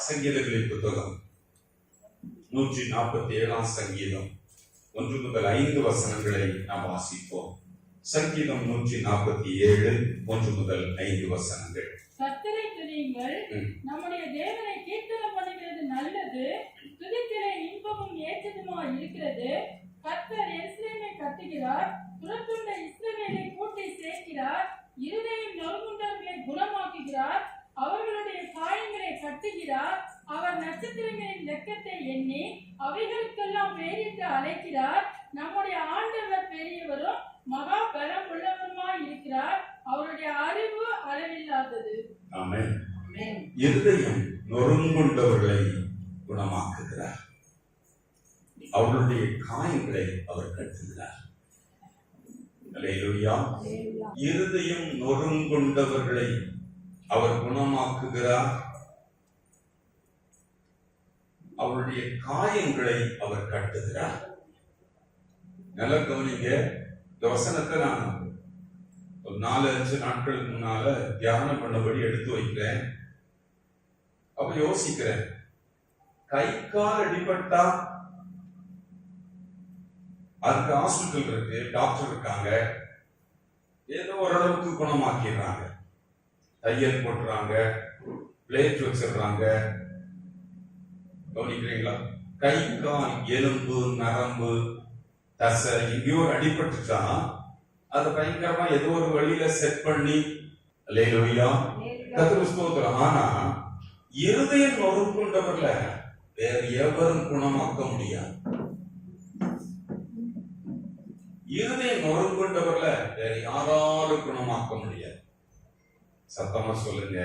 சங்கீதங்களின் புத்தகம் 147 சங்கீதம் 1 முதல் 5 வசனங்களை நாம் வாசிப்போம். சங்கீதம் 147 1 முதல் 5 வசனங்கள். கர்த்தரை துதியுங்கள், நம்முடைய தேவனை கீர்த்தனம் பண்ணுகிறது நல்லது, துதிக்கிற இன்பமும் ஏற்றதுமாய் இருக்கிறது. கர்த்தர் எருசலேமை கட்டுகிறார், புறத்துண்ட இஸ்ரவேலை கூட்டி சேர்க்கிறார், இருதயம் நொறுங்குண்டவர்களை குணமாக்குகிறார், அவர்களுடைய காயங்களை கட்டுகிறார். அவர் நட்சத்திரங்களின் லெக்கத்தை எண்ணி அவைகளுக்கெல்லாம் பெயரிட்டு அழைக்கிறார். நம்முடைய ஆண்டவர் பெரியவரும் மகா பலம் உள்ளவருமாய் இருக்கிறார், அவருடைய அறிவு அளவில்லாதது. ஆமென். இருதயம் நொறுங்குண்டவர்களை குணமாக்குகிறார், அவர்களுடைய காயங்களை அவர் கட்டுகிறார். அல்லேலூயா. இருதயம் நொறுங்குண்டவர்களை அவர் குணமாக்குகிறார், அவருடைய காயங்களை அவர் கட்டுகிறார். நல்ல கவனிங்க, இந்த வசனத்தை நான் ஒரு 4-5 நாட்களுக்கு முன்னால தியானம் பண்ணபடி எடுத்து வைக்கிறேன். அப்ப யோசிக்கிறேன், கை கால் அடிபட்டா அதுக்கு ஹாஸ்பிட்டல் இருக்கு, டாக்டர் இருக்காங்க, ஏதோ ஓரளவுக்கு குணமாக்கிடுறாங்க. தையல் போட்டுறாங்க, பிளேட் வச்சிடுறாங்க. கவனிக்கிறீங்களா? கை கால் எலும்பு நரம்பு தசை எங்கேயோ அடிபட்டுச்சா அதை பயங்கரமா ஏதோ ஒரு வழியில செட் பண்ணி அல்லேலூயா கர்த்தருக்கு ஸ்தோத்திரம். ஆனா இருதயம் நொறுங்குண்டவர்ல வேற எவரும் குணமாக்க முடியாது. இருதயம் நொறுங்குண்டவர்ல வேற யாராலும் குணமாக்க முடியாது. சத்தமா சொல்லுங்க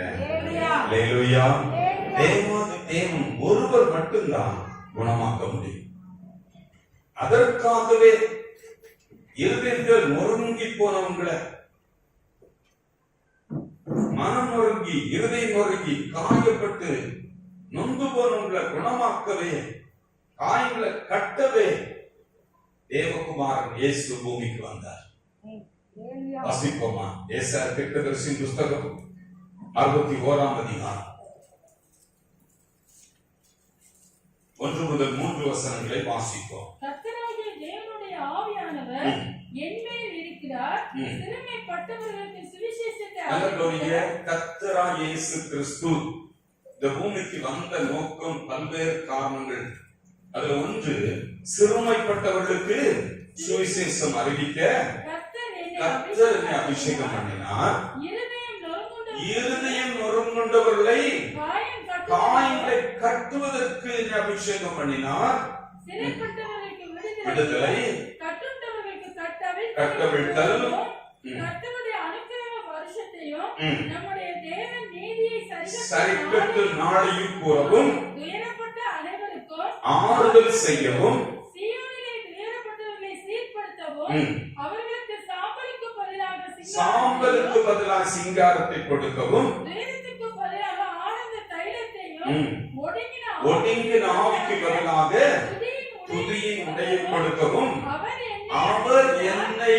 அல்லேலூயா. தேவன் ஒருவர் மட்டும்தான் குணமாக்க முடியும். அதற்காகவே இருதயத்தில் நொறுங்கி போனவங்களை, மனம் நொறுங்கி இருதயம் நொறுங்கி காயப்பட்டு நொந்து போனவங்களை குணமாக்கவே, காயங்களை கட்டவே தேவகுமாரன் இயேசு பூமிக்கு வந்தார். வாசிப்போமா? ஏசாயா தீர்க்கதரிசியின் புத்தகம் 61ஆம் அதிகாரம் 1 முதல் 3 வசனங்களை வாசிப்போம். கர்த்தராகிய தேவனுடைய ஆவியானவர் என்மேல் இருக்கிறார், சிறுமைப்பட்டவர்களுக்கு சுவிசேஷத்தை அறிவிக்கிறார். கர்த்தராகிய இயேசு கிறிஸ்து இந்த பூமிக்கு வந்த நோக்கம் பல்வேறு காரணங்கள். அதுல ஒன்று, சிறுமைப்பட்டவர்களுக்கு சுவிசேஷம் அறிவிக்க கர்த்தர் என்னை அபிஷேகம் பண்ணினார். இருதயம் நொறுங்குண்டவர்களை காயங்களை கட்டுவதற்கு அபிஷேகம் பண்ணினார். விடுதலை கட்டவிழ்த்தல், சரிக்கட்டு நாளையும் கூறவும், ஆறுதல் செய்யவும், சாம்பலுக்கு பதிலாக சிங்காரத்தை கொடுக்கவும், ஒடுங்கின ஆவிக்கு பதிலாக துதியின் உடையை கொடுக்கவும் அவர் என்னை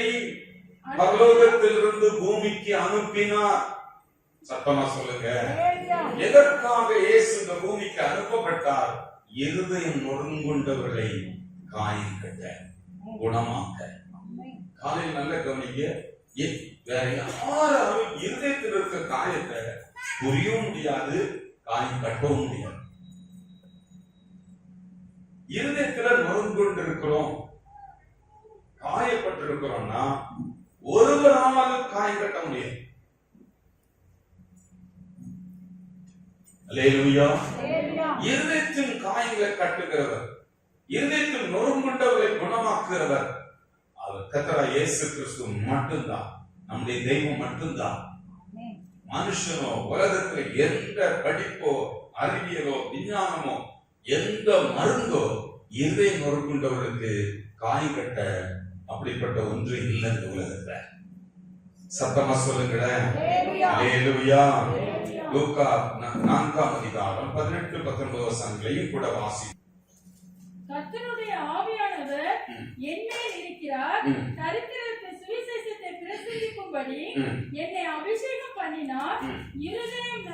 பரலோகத்திலிருந்து பூமிக்கு அனுப்பினார். சத்தமா சொல்லுங்க. எதற்காக இயேசு இந்த பூமிக்கு அனுப்பப்பட்டார்? இருதயம் நொறுங்குண்டவர்களை காயம் கட்ட, குணமாக்க. காலையில் நல்ல கவனிக்க, வேற யாராலும் இருதயத்தில் இருக்க காயத்தை புரியவும் முடியாது, காயம் கட்டவும் முடியாது. இருதயத்துல நொறுங்குண்டு இருக்கிறோம், காயப்பட்டிருக்கிறோம்னா ஒருவராலும் காயம் கட்ட முடியாது. அல்லேலூயா. இருதயத்தின் காயங்களை கட்டுகிறவர், இருதயத்தில் நொறுங்குண்டவரை குணமாக்குகிறவர் அவர் கர்த்தராகிய இயேசு கிறிஸ்து மட்டும்தான். நம்முடைய தெய்வம் மட்டும்தான். மனுஷனோ உலகத்துல எந்த படிப்போ அறிவியலோ விஞ்ஞானமோ எந்த மருந்தோ இருதயம் நொறுங்குண்டவர்களுக்கு காயம் கட்ட அப்படிப்பட்ட ஒன்று இல்லை இந்த உலகத்துல. சத்தமா சொல்லுங்களேன். அல்லேலூயா. லூக்கா 4ஆம் அதிகாரம் 18-19 வசனங்களையும் கூட வாசி. கர்த்தருடைய ஆவியானவர் என்மேல் இருக்கிறார், தரித்திரருக்கு சுவிசேஷத்தை பிரசங்கிக்கும்படி என்னை அபிஷேகம் பண்ணினார். இருதயம்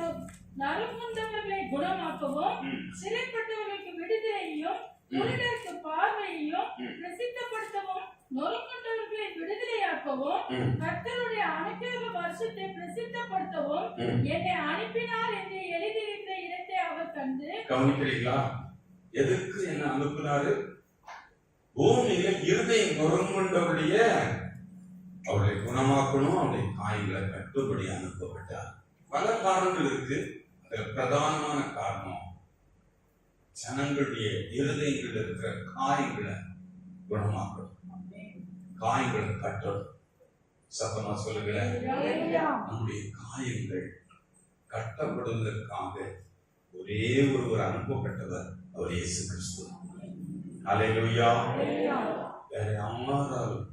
நறுங்குண்டவர்களை குணமாக்கவும் சிறைப்பட்டவர்களுக்கு விடுதலையையும் குருடருக்கு பார்வையையும் பிரசித்தப்படுத்தவும் நொறுங்குண்டவர்களை விடுதலையாக்கவும் கர்த்தருடைய அனுக்கிரக வருஷத்தை பிரசித்தப்படுத்தவும் என்னை அனுப்பினார் என்று எழுதியிருக்கிற இடத்தை அவர் கண்டு. கவனிக்கிறீங்களா? எதுக்கு என்ன அனுப்பினாரு? பூமியில இருதயம் நொறுங்குண்டவருடைய அவர்களை குணமாக்கணும், அவருடைய காயங்களை கட்டும்படி அனுப்பப்பட்டார். பல காரணங்கள் இருக்கு. அதுல பிரதானமான காரணம் ஜனங்களுடைய இருதயங்கள் இருக்கிற காயங்களை குணமாக்கணும், காயங்களை கட்டணும். சத்தமா சொல்லுங்க. நம்முடைய காயங்கள் கட்டப்படுவதற்காக ஒரே ஒருவர் அனுப்பப்பட்டவர், அவர் இயேசு கிறிஸ்து. அல்லேலூயா. வேற யாராலும்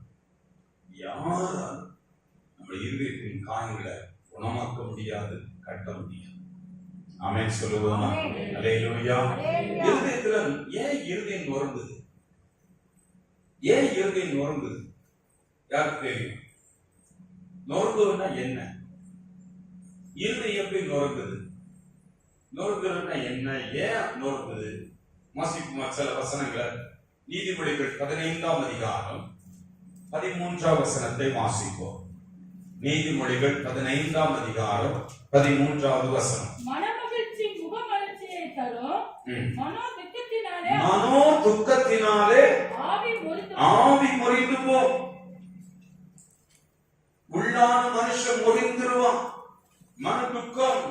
நம்ம இருதயத்தின் காயங்களை குணமாக்க முடியாது, கட்ட முடியாது. ஆமென் சொல்லுவோமா? அல்லேலூயா. இருதயத்துல ஏன் இருதயம் நொறுங்குது? ஏன் இருதயம் நொறுங்குது? யாருக்கு தெரியும்? நொறுங்குதுன்னா என்ன? இருதயம் எப்படி நொறுங்குது? நொறுங்குதுன்னா என்ன? ஏன் நொறுங்குது? வாசிப்பு சில வசனங்களை. நீதிமொழிகள் 15ஆம் அதிகாரம் 13ஆம் வசனத்தை வாசிப்போம். நீதிமொழிகள் 15ஆம் அதிகாரம் 13வது வசனம். மனமகிழ்ச்சி முகமலர்ச்சியை தரும், மனோ துக்கத்தினாலே ஆவி முறிந்து போம். உள்ளான மனுஷன் முறிந்துருவான். மன துக்கம்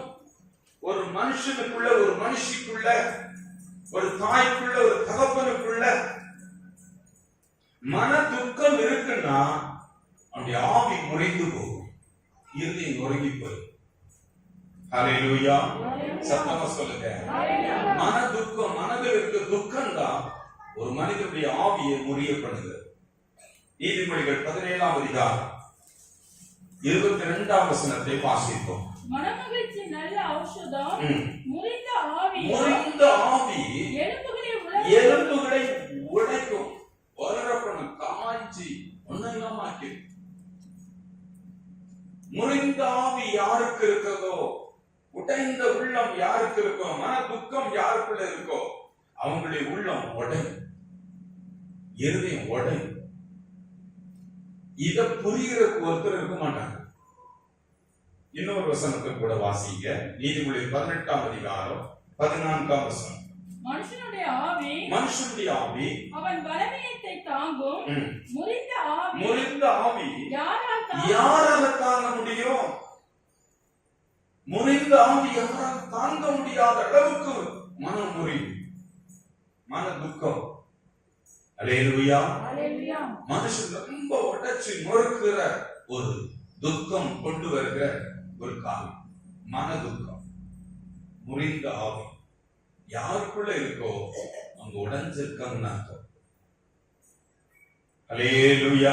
ஒரு மனுஷனுக்குள்ள, ஒரு மனுஷிக்குள்ள, ஒரு தாய்க்குள்ள, ஒரு தகப்பனுக்குள்ள மன துக்கம் இருக்குன்னா அவனுடைய ஆவி முறிந்து போகும், இருதயம் நொறுங்கி போகும். ஹல்லேலூயா. சத்தமா சொல்லுங்க. மன துக்கம், மனதில் இருக்க துக்கம் தான் ஒரு மனிதனுடைய ஆவியை முறிய பண்ணுகிறது. நீதிமொழிகள் 17ஆம் அதிகாரம் 22ஆம் வசனத்தை வாசிப்போம். மனமகிழ்ச்சி நல்ல ஔஷதம், முறிந்த ஆவி எலும்புகளை உடைக்கும். வளரப்பணம் காய்ச்சி ஒன்னமாக்கி. முறிந்த ஆவி யாருக்கு இருக்கிறதோ, உடைந்த உள்ளம் யாருக்கு இருக்கோ, மன துக்கம் யாருக்குள்ள இருக்கோ, அவங்களுடைய உள்ளம் உடையும், இருதயம் உடையும். இத புரிகிறதுக்கு ஒருத்தர் இருக்க மாட்டாங்க. இன்னொரு வசனத்தை கூட வாசிங்க. நீதிமொழி 18ஆம் அதிகாரம் 14ஆம் வசனம். மனுஷனுடைய ஆவி அவன் பலவீனத்தை தாங்கும், முறிந்த ஆவி யாரால தாங்க முடியும்? முறிந்த ஆவி யாரால் தாங்க முடியாத அளவுக்கு மனம் முறியும், மன துக்கம். அல்லேலூயா. மனுஷன் ரொம்ப உடைச்சு நொறுக்குற ஒரு துக்கம் கொண்டு வருகிற ஒரு காலம் மன துக்கம், முறிந்த ஆவி யாருக்குள்ள இருக்கோ அங்க உடைஞ்சிருக்காங்கன்னு அர்த்தம். அல்லேலூயா.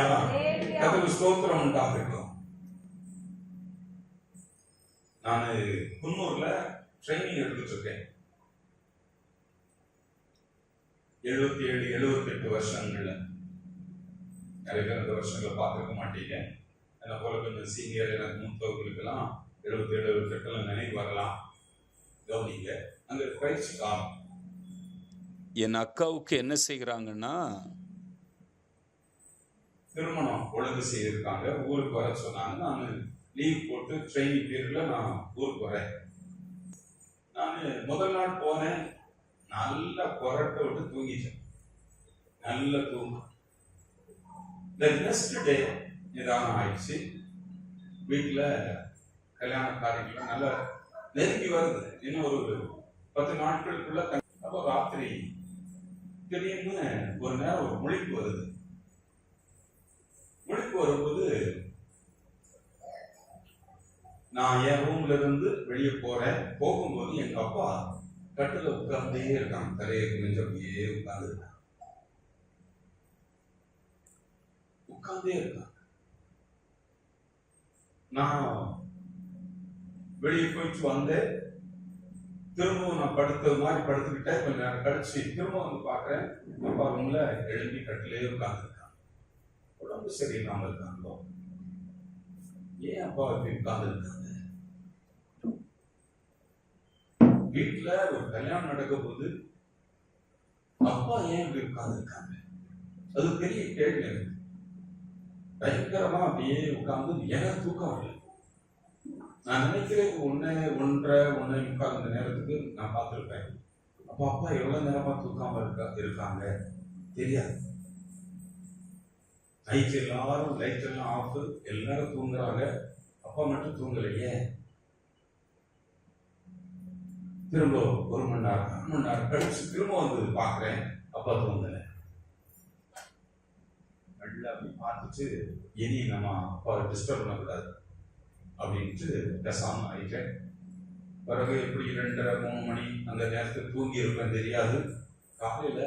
கர்த்தருக்கு ஸ்தோத்திரம் உண்டாகட்டும். நான் குன்னூர்ல ட்ரைனிங் எடுத்துட்டு இருக்கேன். 77-78 வருஷங்கள்ல. நிறைய பேர் அந்த வருஷங்களை பார்த்துக்க மாட்டீங்க. என்ன போல கொஞ்சம் சீனியர், எனக்கு மூத்தவர்களுக்கு எல்லாம் 77-78 நினைவு வரலாம். கவனிங்க, அங்க பயிற்சி காலம். என் அக்காவுக்கு என்ன செய்கிறாங்கன்னா, திருமணம் ஒழுங்கு செய்திருக்காங்க, ஊருக்கு வர சொன்னாங்க. நான் லீவ் போட்டு ட்ரைனிங் பீரியட்ல நான் ஊருக்கு வரேன். நான் முதல் நாள் போனேன், நல்லா கொரட்டை விட்டு தூங்கிட்டேன். நல்ல தூக்கம். நெக்ஸ்ட் டே நிதானம் ஆயிடுச்சு. வீட்டுல கல்யாண காரியங்கள் நல்லா நெருங்கி வருது. இன்னும் ஒரு 10 நாட்களுக்குள்ள. அப்போ ராத்திரி திடீர்னு ஒரு நேரம் ஒரு முழிப்பு வருது. முழிப்பு வரும்போது நான் என் ரூம்ல இருந்து வெளியே போறேன். போகும்போது எங்க அப்பா கட்டுல உட்கார்ந்தே இருக்காங்க. தலையை குனிஞ்சு அப்படியே உட்கார்ந்து இருக்காங்க. உட்கார்ந்தே இருக்காங்க. நான் வெளியே போயிட்டு வந்தேன். திரும்பவும் நான் படுத்தது மாதிரி படுத்துக்கிட்டேன். கொஞ்ச நேரம் கழிச்சு திரும்ப வந்து பாக்குறேன், அப்பா ரூம்ல எழுப்பி கட்டிலே உட்கார்ந்து இருக்காங்க. உடம்பு சரியில்லாம இருக்காங்களோ, ஏன் அப்பா இப்படி உட்கார்ந்து இருக்காங்க? வீட்டுல ஒரு கல்யாணம் நடக்க போது அப்பா ஏன் இப்படி உட்கார்ந்து இருக்காங்க? அது பெரிய கேள்வி எனக்கு. பயங்கரமா அப்படியே உட்கார்ந்து எனக்கு தூக்கம் வரல. நான் நினைக்கிறேன் 1:30 இந்த நேரத்துக்கு நான் பார்த்திருப்பேன். அப்ப அப்பா எவ்வளவு நேரமா தூக்காம இருக்காங்க தெரியாது. நைட் எல்லாரும் லைட் எல்லாம் ஆஃப், எல்லாரும் தூங்குறாங்க, அப்பா மட்டும் தூங்கலையே. திரும்ப 1 மணி நேரம் 1 மணி நேரம் கழிச்சு திரும்ப வந்து பாக்குறேன், அப்பா தூங்கல. நல்லா அப்படி பார்த்துட்டு இனி நம்ம அப்பா டிஸ்டர்ப் பண்ணக்கூடாது அப்படின்ட்டு பேசாம ஆயிட்டேன். பிறகு எப்படி 2:30-3 மணி அந்த நேரத்துக்கு தூங்கி இருப்பேன் தெரியாது. காலையில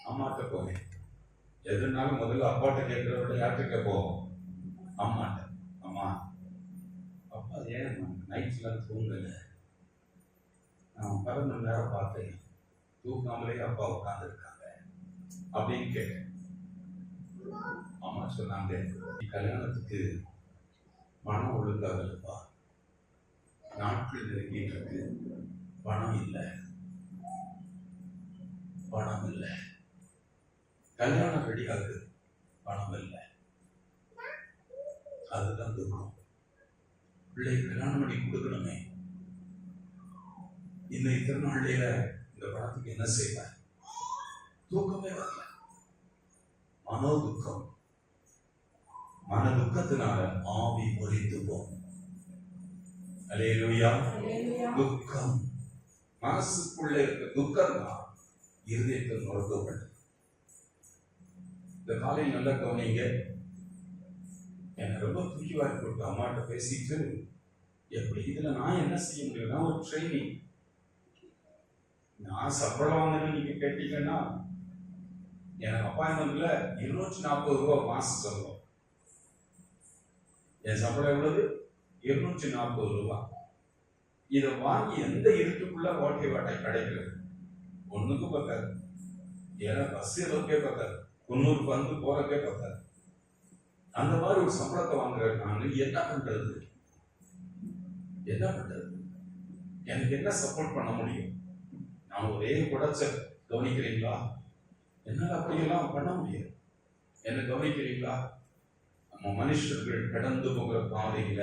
அம்மாட்ட போனேன். எதுனாலும் முதல்ல அப்பாட்ட கேட்கிறத விட யார்கிட்ட கேட்போம்? அம்மாட்ட. அம்மா, அப்பா ஏன் நைட்ல தூங்கல? நான் 10 மணி நேரம் பார்த்தேன், தூக்காமலே அப்பா உட்கார்ந்து இருக்காங்க அப்படின்னு கேட்டேன். அம்மா சொன்னாங்க, கல்யாணத்துக்கு பணம் ஒழுங்காகலப்பா, நாட்கள் நெருங்கிட்டு இருக்கு, பணம் இல்லை, கல்யாணம் ரெடி ஆகுது, பணம் இல்லை, அதுதான் துக்கம். பிள்ளை கல்யாணம் பண்ணி கொடுக்கணுமே, இன்னும் இத்தனை நாள்ல இந்த பணத்துக்கு என்ன செய்வார்? தூக்கமே வரல. மனோ துக்கம். மன துக்கத்தினால ஆவி முறிந்து போகும். அல்லேலூயா. துக்கம் மனசுக்குள்ள இருக்க துக்கம் தான் இருதயத்தில் நுழைக்கப்பட்டது. இந்த காலையில் நல்லா கவனிங்க. எனக்கு ரொம்ப தூக்கி வாரி போட்டு அம்மாட்ட பேசிட்டு, எப்படி இதுல நான் என்ன செய்ய முடியும்? நான் ஒரு ட்ரைனிங், நான் சம்பளம் வாங்கணும்னு நீங்க கேட்டீங்கன்னா எனக்கு அப்பாயின்மெண்ட்ல 240 ரூபாய் மாசம் சொல்லுவோம். என் சம்பளம் எவ்வளவு? 240 ரூபாய். இதை வாங்கி எந்த இருட்டுக்குள்ள வாழ்க்கை வாட்டை கிடைக்கிறது? ஒண்ணுக்கு பார்க்காது. ஏன்னா பஸ் அளவுக்கே பார்க்காது, 90 பந்து போறக்கே பார்க்காது. அந்த மாதிரி ஒரு சம்பளத்தை வாங்குற நான் என்ன பண்றது? எனக்கு என்ன சப்போர்ட் பண்ண முடியும்? நான் ஒரே குடைச்ச கவனிக்கிறீங்களா? என்னால் அப்படியெல்லாம் பண்ண முடியாது. என்ன கவனிக்கிறீங்களா? நம்ம மனுஷர்கள் கடந்து போகிற பாதையில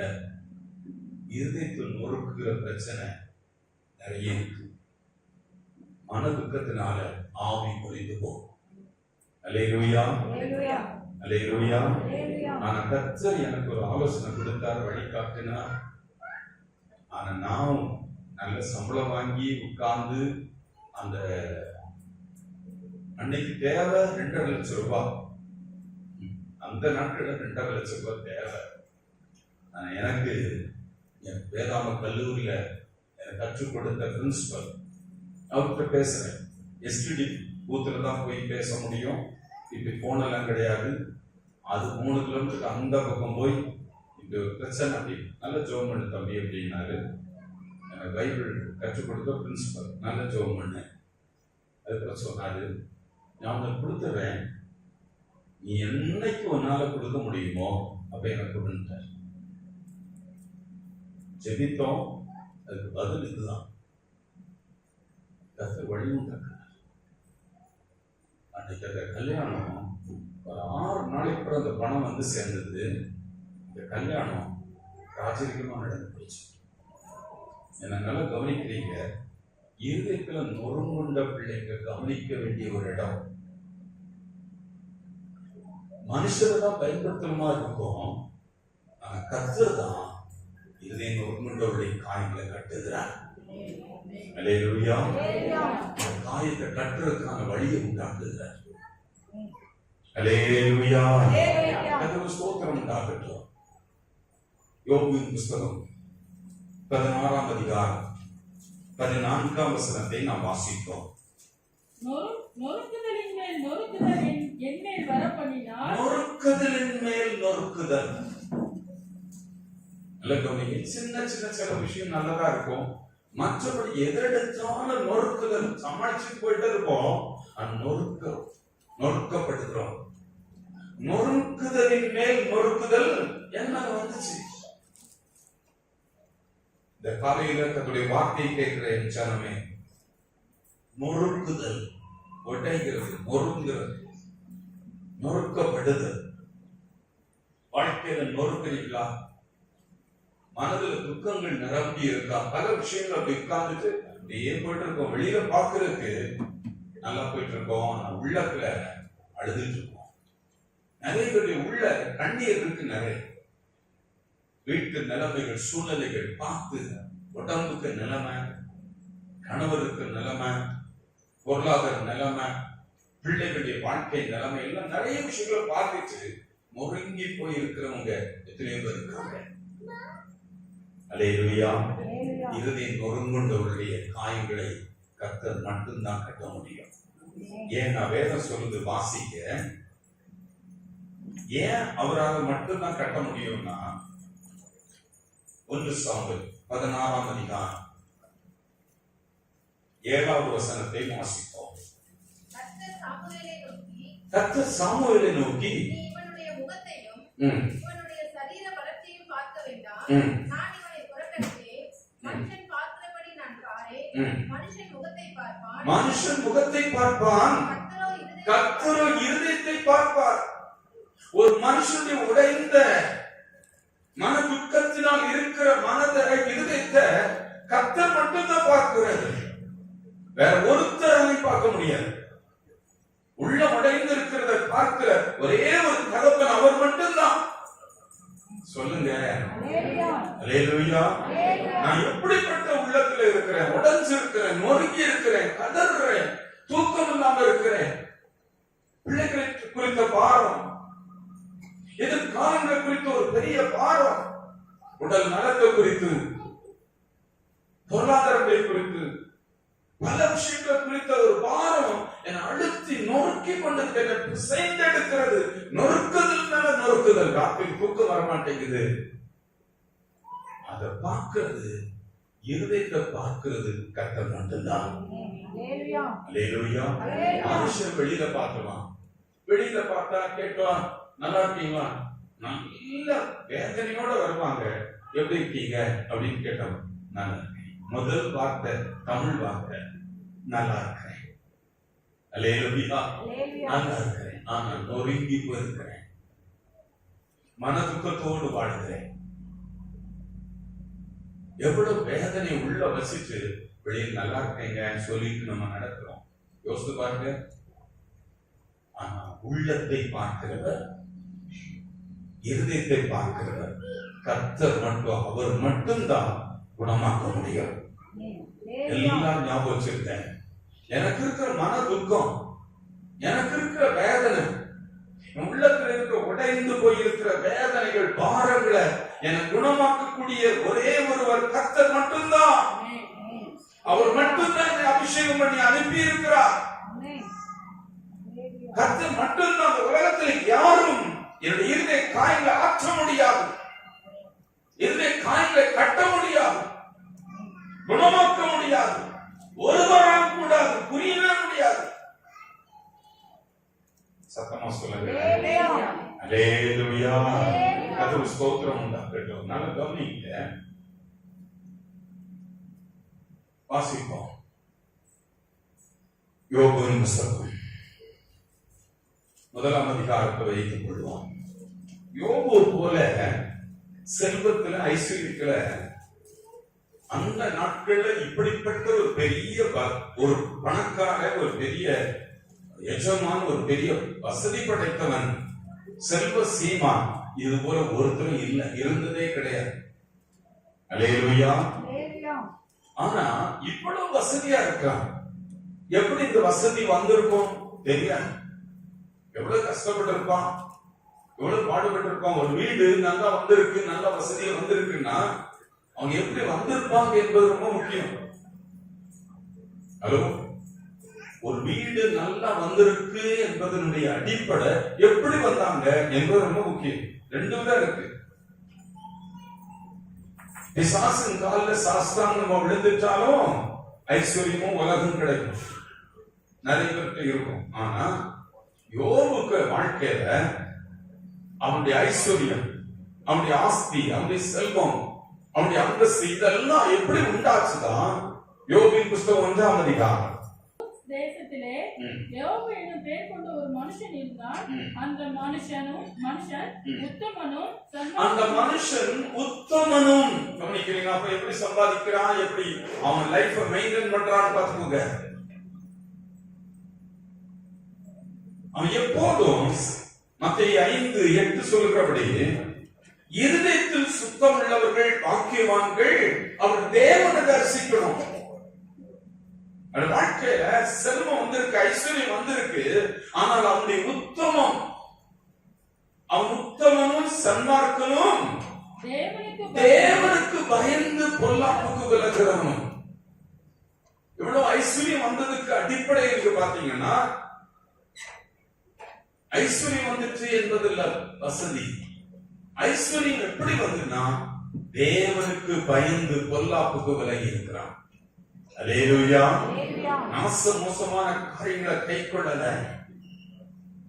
இருதயத்தில் நொறுக்குகிற பிரச்சனை நிறைய இருக்கு. மன துக்கத்தினால ஆவி முறிந்து போகும். அல்லேலூயா, அல்லேலூயா. ஆனா கர்த்தர் எனக்கு ஒரு ஆலோசனை கொடுத்தார், வழிகாட்டினார். ஆனா நான் நல்ல சம்பளம் வாங்கி உட்கார்ந்து அந்த அன்னைக்கு தேவை 2.5 லட்சம் ரூபாய், அந்த நாட்கள்ல 2.5 லட்சம் ரூபாய் தேவை. எனக்கு என் வேதாம கல்லூரியில எனக்கு கற்றுக் கொடுத்த பிரின்சிபல் அவர்கிட்ட பேசுறேன். எஸ்டிடி பூத்துல தான் போய் பேச முடியும், இப்ப போன் எல்லாம் கிடையாது. அது 3 கிலோமீட்டருக்கு அந்த பக்கம் போய் இப்ப பிரச்சனை அப்படி நல்ல ஜோம் பண்ணு தம்பி அப்படின்னாரு. எனக்கு பைபிள் கற்றுக் கொடுத்த பிரின்சிபல் நல்ல ஜோம் பண்ணு. அதுக்கப்புறம் சொன்னாரு, நான் உனக்கு கொடுத்துறேன், நீ என்னைக்கு உன்னால கொடுக்க முடியுமோ அப்ப எனக்கு கொடுத்தார். ஜெபித்தோம், அதுக்கு பதில் இதுதான். கர்த்தர் வழியும் தக்கிறார். அன்னைக்கு அந்த கல்யாணம் ஒரு 6 நாளைக்கு அப்புறம் அந்த பணம் வந்து சேர்ந்தது. இந்த கல்யாணம் ராஜரிகமா நடந்து போச்சு. என்ன நல்லா கவனிக்கிறீங்க. இருதயத்துல நொறுங்குண்ட பிள்ளைங்க கவனிக்க வேண்டிய ஒரு இடம். மனுஷரை தான் பயன்படுத்தணுமா இருக்கும், ஆனா கர்த்தர் தான் இருதய நொறுங்குண்டவருடைய காயங்களை கட்டுகிறார். அல்லேலூயா. காயத்தை கட்டுறதுக்கான வழியை உண்டாக்குகிறார். அல்லேலூயா. கர்த்தருக்கு ஸ்தோத்திரம் உண்டாகட்டும். யோபுவின் புஸ்தகம் 16ஆம் அதிகாரம் 14ஆம் வசனத்தை நாம் வாசித்தோம். நொறுக்குதலின் மேல் நொறுக்குதல் என் மேல் வரப்பண்ணினார். நொறுக்குதலின் மேல் நொறுக்குதல். நல்ல கவனிங்க. சின்ன சில விஷயம் நல்லதா இருக்கும், மற்றபடி எதிரெடுத்தாலும் நொறுக்குதல். சமாளிச்சுட்டு போயிட்டு இருப்போம், நொறுக்கப்படுகிறோம். நொறுக்குதலின் மேல் நொறுக்குதல் என்ன வந்துச்சு? இந்த காலையில கர்த்தருடைய வார்த்தையை கேட்கிற என் ஜனமே, நொறுக்குதல், உடைகிறது, நொறுங்குறது, நொறுக்கப்படுதல். வாழ்க்கையில நொறுக்கிறீங்களா? மனதில் துக்கங்கள் நிரம்பி இருக்கா? பல விஷயங்கள் அப்படி உட்கார்ந்துட்டு அப்படியே போயிட்டு இருக்கோம். வெளியில பாக்குறதுக்கு நல்லா போயிட்டு இருக்கோம், ஆனா உள்ளத்துல அழுதுட்டு இருக்கோம். நிறைய பேருடைய உள்ள கண்ணீர் இருக்கு. நிறைய வீட்டு நிலைமைகள், சூழ்நிலைகள் பார்த்து உடம்புக்கு நிலைமை, கணவருக்கு நிலைமை, பொருளாதார நிலைமை, பிள்ளைகளுடைய வாழ்க்கை நிலைமை எல்லாம் நிறைய விஷயங்களை பார்த்துட்டு முறங்கி போய் இருக்கிறவங்க எத்தனையோ பேர் இருக்காங்க. அல்லேலூயா. இறுதியில் நொறுங்குண்டவருடைய காயங்களை கர்த்தர் மட்டும்தான் கட்ட முடியும். ஏன் நான் வேதம் சொல்லுது வாசிக்க, ஏன் அவரால் மட்டும்தான் கட்ட முடியும்னா, 1 சாமுவேல் 16ஆம் அதிகாரம் 7வது வசனத்தை வாசிப்போம். கர்த்தர் சாமுவேலை நோக்கி, இவனுடைய முகத்தையும் இவனுடைய சரீர பலத்தையும் பார்க்க வேண்டாம். நான் இவனை புறக்கணித்தேன். மனுஷன் பார்க்கிறபடி நான் பாரேன். மனுஷன் முகத்தை பார்ப்பான், மனுஷன் முகத்தை பார்ப்பான், கர்த்தரோ இருதயத்தை பார்ப்பார். ஒரு மனுஷனுடைய உடைந்த மன துக்கத்தினால் இருக்கிற மனதை, இருதயத்தை கர்த்தர் மட்டும்தான் பார்க்கிறது. வேற ஒருத்தரை பார்க்க முடியாது. உள்ள உடைந்து இருக்கிறத பார்க்கிற ஒரே ஒரு தகப்பன் அவர் மட்டும்தான். சொல்லுங்க அல்லேலூயா. நான் எப்படிப்பட்ட உள்ளத்துல இருக்கிறேன், உடைஞ்சு இருக்கிறேன், நொறுங்கி இருக்கிறேன், கதறுறேன், தூக்கம் இல்லாம இருக்கிறேன். பிள்ளைகளை குறித்த பாரம், எதிர்காலங்கள் குறித்த ஒரு பெரிய பாரம், உடல் நலத்தை குறித்து, பொருளாதாரத்தை குறித்து, பல விஷயங்கள் குறித்த ஒரு பாரம் என்னை அழுத்தி நொறுக்கி கொண்டு செய்தெடுக்கிறது. நொறுக்குதல் மேல நொறுக்குதல். ராத்திரி தூக்கம் வரமாட்டேங்குது. அதை பார்க்கிறது, இருதயத்தை பார்க்கிறது கர்த்தர் மட்டும்தான். அல்லேலூயா. மனுஷன் வெளியில பார்க்கலாம், வெளியில பார்த்தா கேட்கலாம், நல்லா இருக்கீங்களா, நல்ல வேதனையோட வருவாங்க, எப்படி இருக்கீங்க அப்படின்னு கேட்டோம். நல்லா இருக்கேன். முதல் வார்த்தை தமிழ் வார்த்தை, நல்லா இருக்கிறேன். அல்லேலூயா. நல்லா இருக்கிறேன், ஆனா நொறுங்கி போயிருக்கிறேன், மன துக்கத்தோடு வாழ்கிறேன். எவ்வளவு வேதனை உள்ள வசிச்சு வெளியில் நல்லா இருக்கேங்க சொல்லிட்டு நம்ம நடக்கிறோம். யோசித்து பாருங்க. ஆனா உள்ளத்தை பார்க்கிறவர், இருதயத்தை பார்க்கிறவர் கர்த்தர் மட்டும், அவர் மட்டும்தான் குணமாக்க முடியும். எல்லாம் ஞாபகம் வச்சிருக்கேன். எனக்கு இருக்கிற மன துக்கம், எனக்கு இருக்கிற வேதனை, உள்ளத்தில் இருக்கிற உடைந்து போயிருக்கிற வேதனைகள், பாரங்களை எனக்கு குணமாக்கக்கூடிய ஒரே ஒருவர் கர்த்தர் மட்டும்தான். அவர் மட்டும்தான் என்னை அபிஷேகம் பண்ணி அனுப்பி இருக்கிறார். கர்த்தர் மட்டும்தான். அந்த உலகத்தில் யாரும் என்னுடைய இருதய காயங்களை ஆற்ற முடியாது, இருதய காயங்களை கட்ட முடியாது, குணமாக்க முடியாது, ஒருவரால் கூடாது, புரியவே முடியாது. சத்தமா சொல்லுங்க அல்லேலூயா. கர்த்தருக்கு ஸ்தோத்திரம் உண்டாகட்டும். நல்ல கவனிங்க, வாசிப்போம். யோபுவின் புத்தகம் 1ஆம் அதிகாரத்தை வைத்துக் கொள்வோம். யோபு போல செல்வத்துல, ஐஸ்வர்யத்துல, அந்த நாட்கள்ல இப்படிப்பட்ட ஒரு பெரிய ஒரு பணக்கார, ஒரு பெரிய எஜமான், ஒரு பெரிய வசதி படைத்தவன், செல்வ சீமான், இது போல ஒருத்தரும் இல்ல, இருந்ததே கிடையாது. அல்லேலூயா. ஆனா இவ்வளவு வசதியா இருக்கான். எப்படி இந்த வசதி வந்திருக்கும் தெரியாது. எவ்வளவு கஷ்டப்பட்டு இருப்பான், எவ்வளவு பாடுபட்டு இருப்பான். ஒரு வீடு நல்லா வந்திருக்கு, நல்ல வசதியா வந்திருக்குன்னா அவங்க எப்படி வந்திருப்பாங்க என்பது ரொம்ப முக்கியம். ஹலோ, ஒரு வீடு நல்லா வந்திருக்கு என்பதனுடைய அடிப்படை எப்படி வந்தாங்க என்பது ரொம்ப முக்கியம். ரெண்டும் தான் இருக்கு. பிசாசின் காலில் சாஸ்தாங்கம் விழுந்துட்டாலும் ஐஸ்வர்யமும் உலகம் கிடைக்கும், நிறைய பேருக்கு இருக்கும். ஆனா யோபுக்கு வாழ்க்கையில அவனுடைய ஐஸ்வர்யம், அவனுடைய ஆஸ்தி, அவனுடைய செல்வம் அவனுடைய அந்தஸ்து இதெல்லாம் எப்படி உண்டாச்சுதான் யோபின் புஸ்தகம் 1ஆம் அதிகாரம். தேசத்திலே யோபு என்னும் பேர் கொண்ட ஒரு மனுஷன் இருந்தான். அந்த மனுஷன் உத்தமனும் அந்த மனுஷன் உத்தமனும். கவனிக்கிறீங்க? அப்ப எப்படி சம்பாதிக்கிறான், எப்படி அவன் லைஃப் மெயின்டைன் பண்றான்னு பாத்துக்கோங்க. அவன் எப்போதும் மத்தேயு 5:8 சொல்லுகிறபடி இருதயத்தில் சுத்தம் உள்ளவர்கள் பாக்கியவான்கள், அவர் தேவனை தரிசிக்கணும். வாழ்க்கையில செல்வம் வந்திருக்கு, ஐஸ்வர்யம் வந்திருக்கு, ஆனால் அவனுடைய உத்தமம், அவன் உத்தமனும் சன்மார்க்கனும் தேவனுக்கு பயந்து பொல்லாப்புக்கு விலகிறவனும். இவ்வளவு ஐஸ்வர்யம் வந்ததுக்கு அடிப்படை இருக்கு பாத்தீங்கன்னா, ஐஸ்வர்யம் வந்துச்சு என்பதில்ல வசதி. ஐஸ்வர்யம் எப்படி வந்துன்னா தேவனுக்கு பயந்து பொல்லாப்புக்கு விலகி இருக்கிறான். அல்லேலூயா. மோசமான காரியங்களை கை கொள்ளல.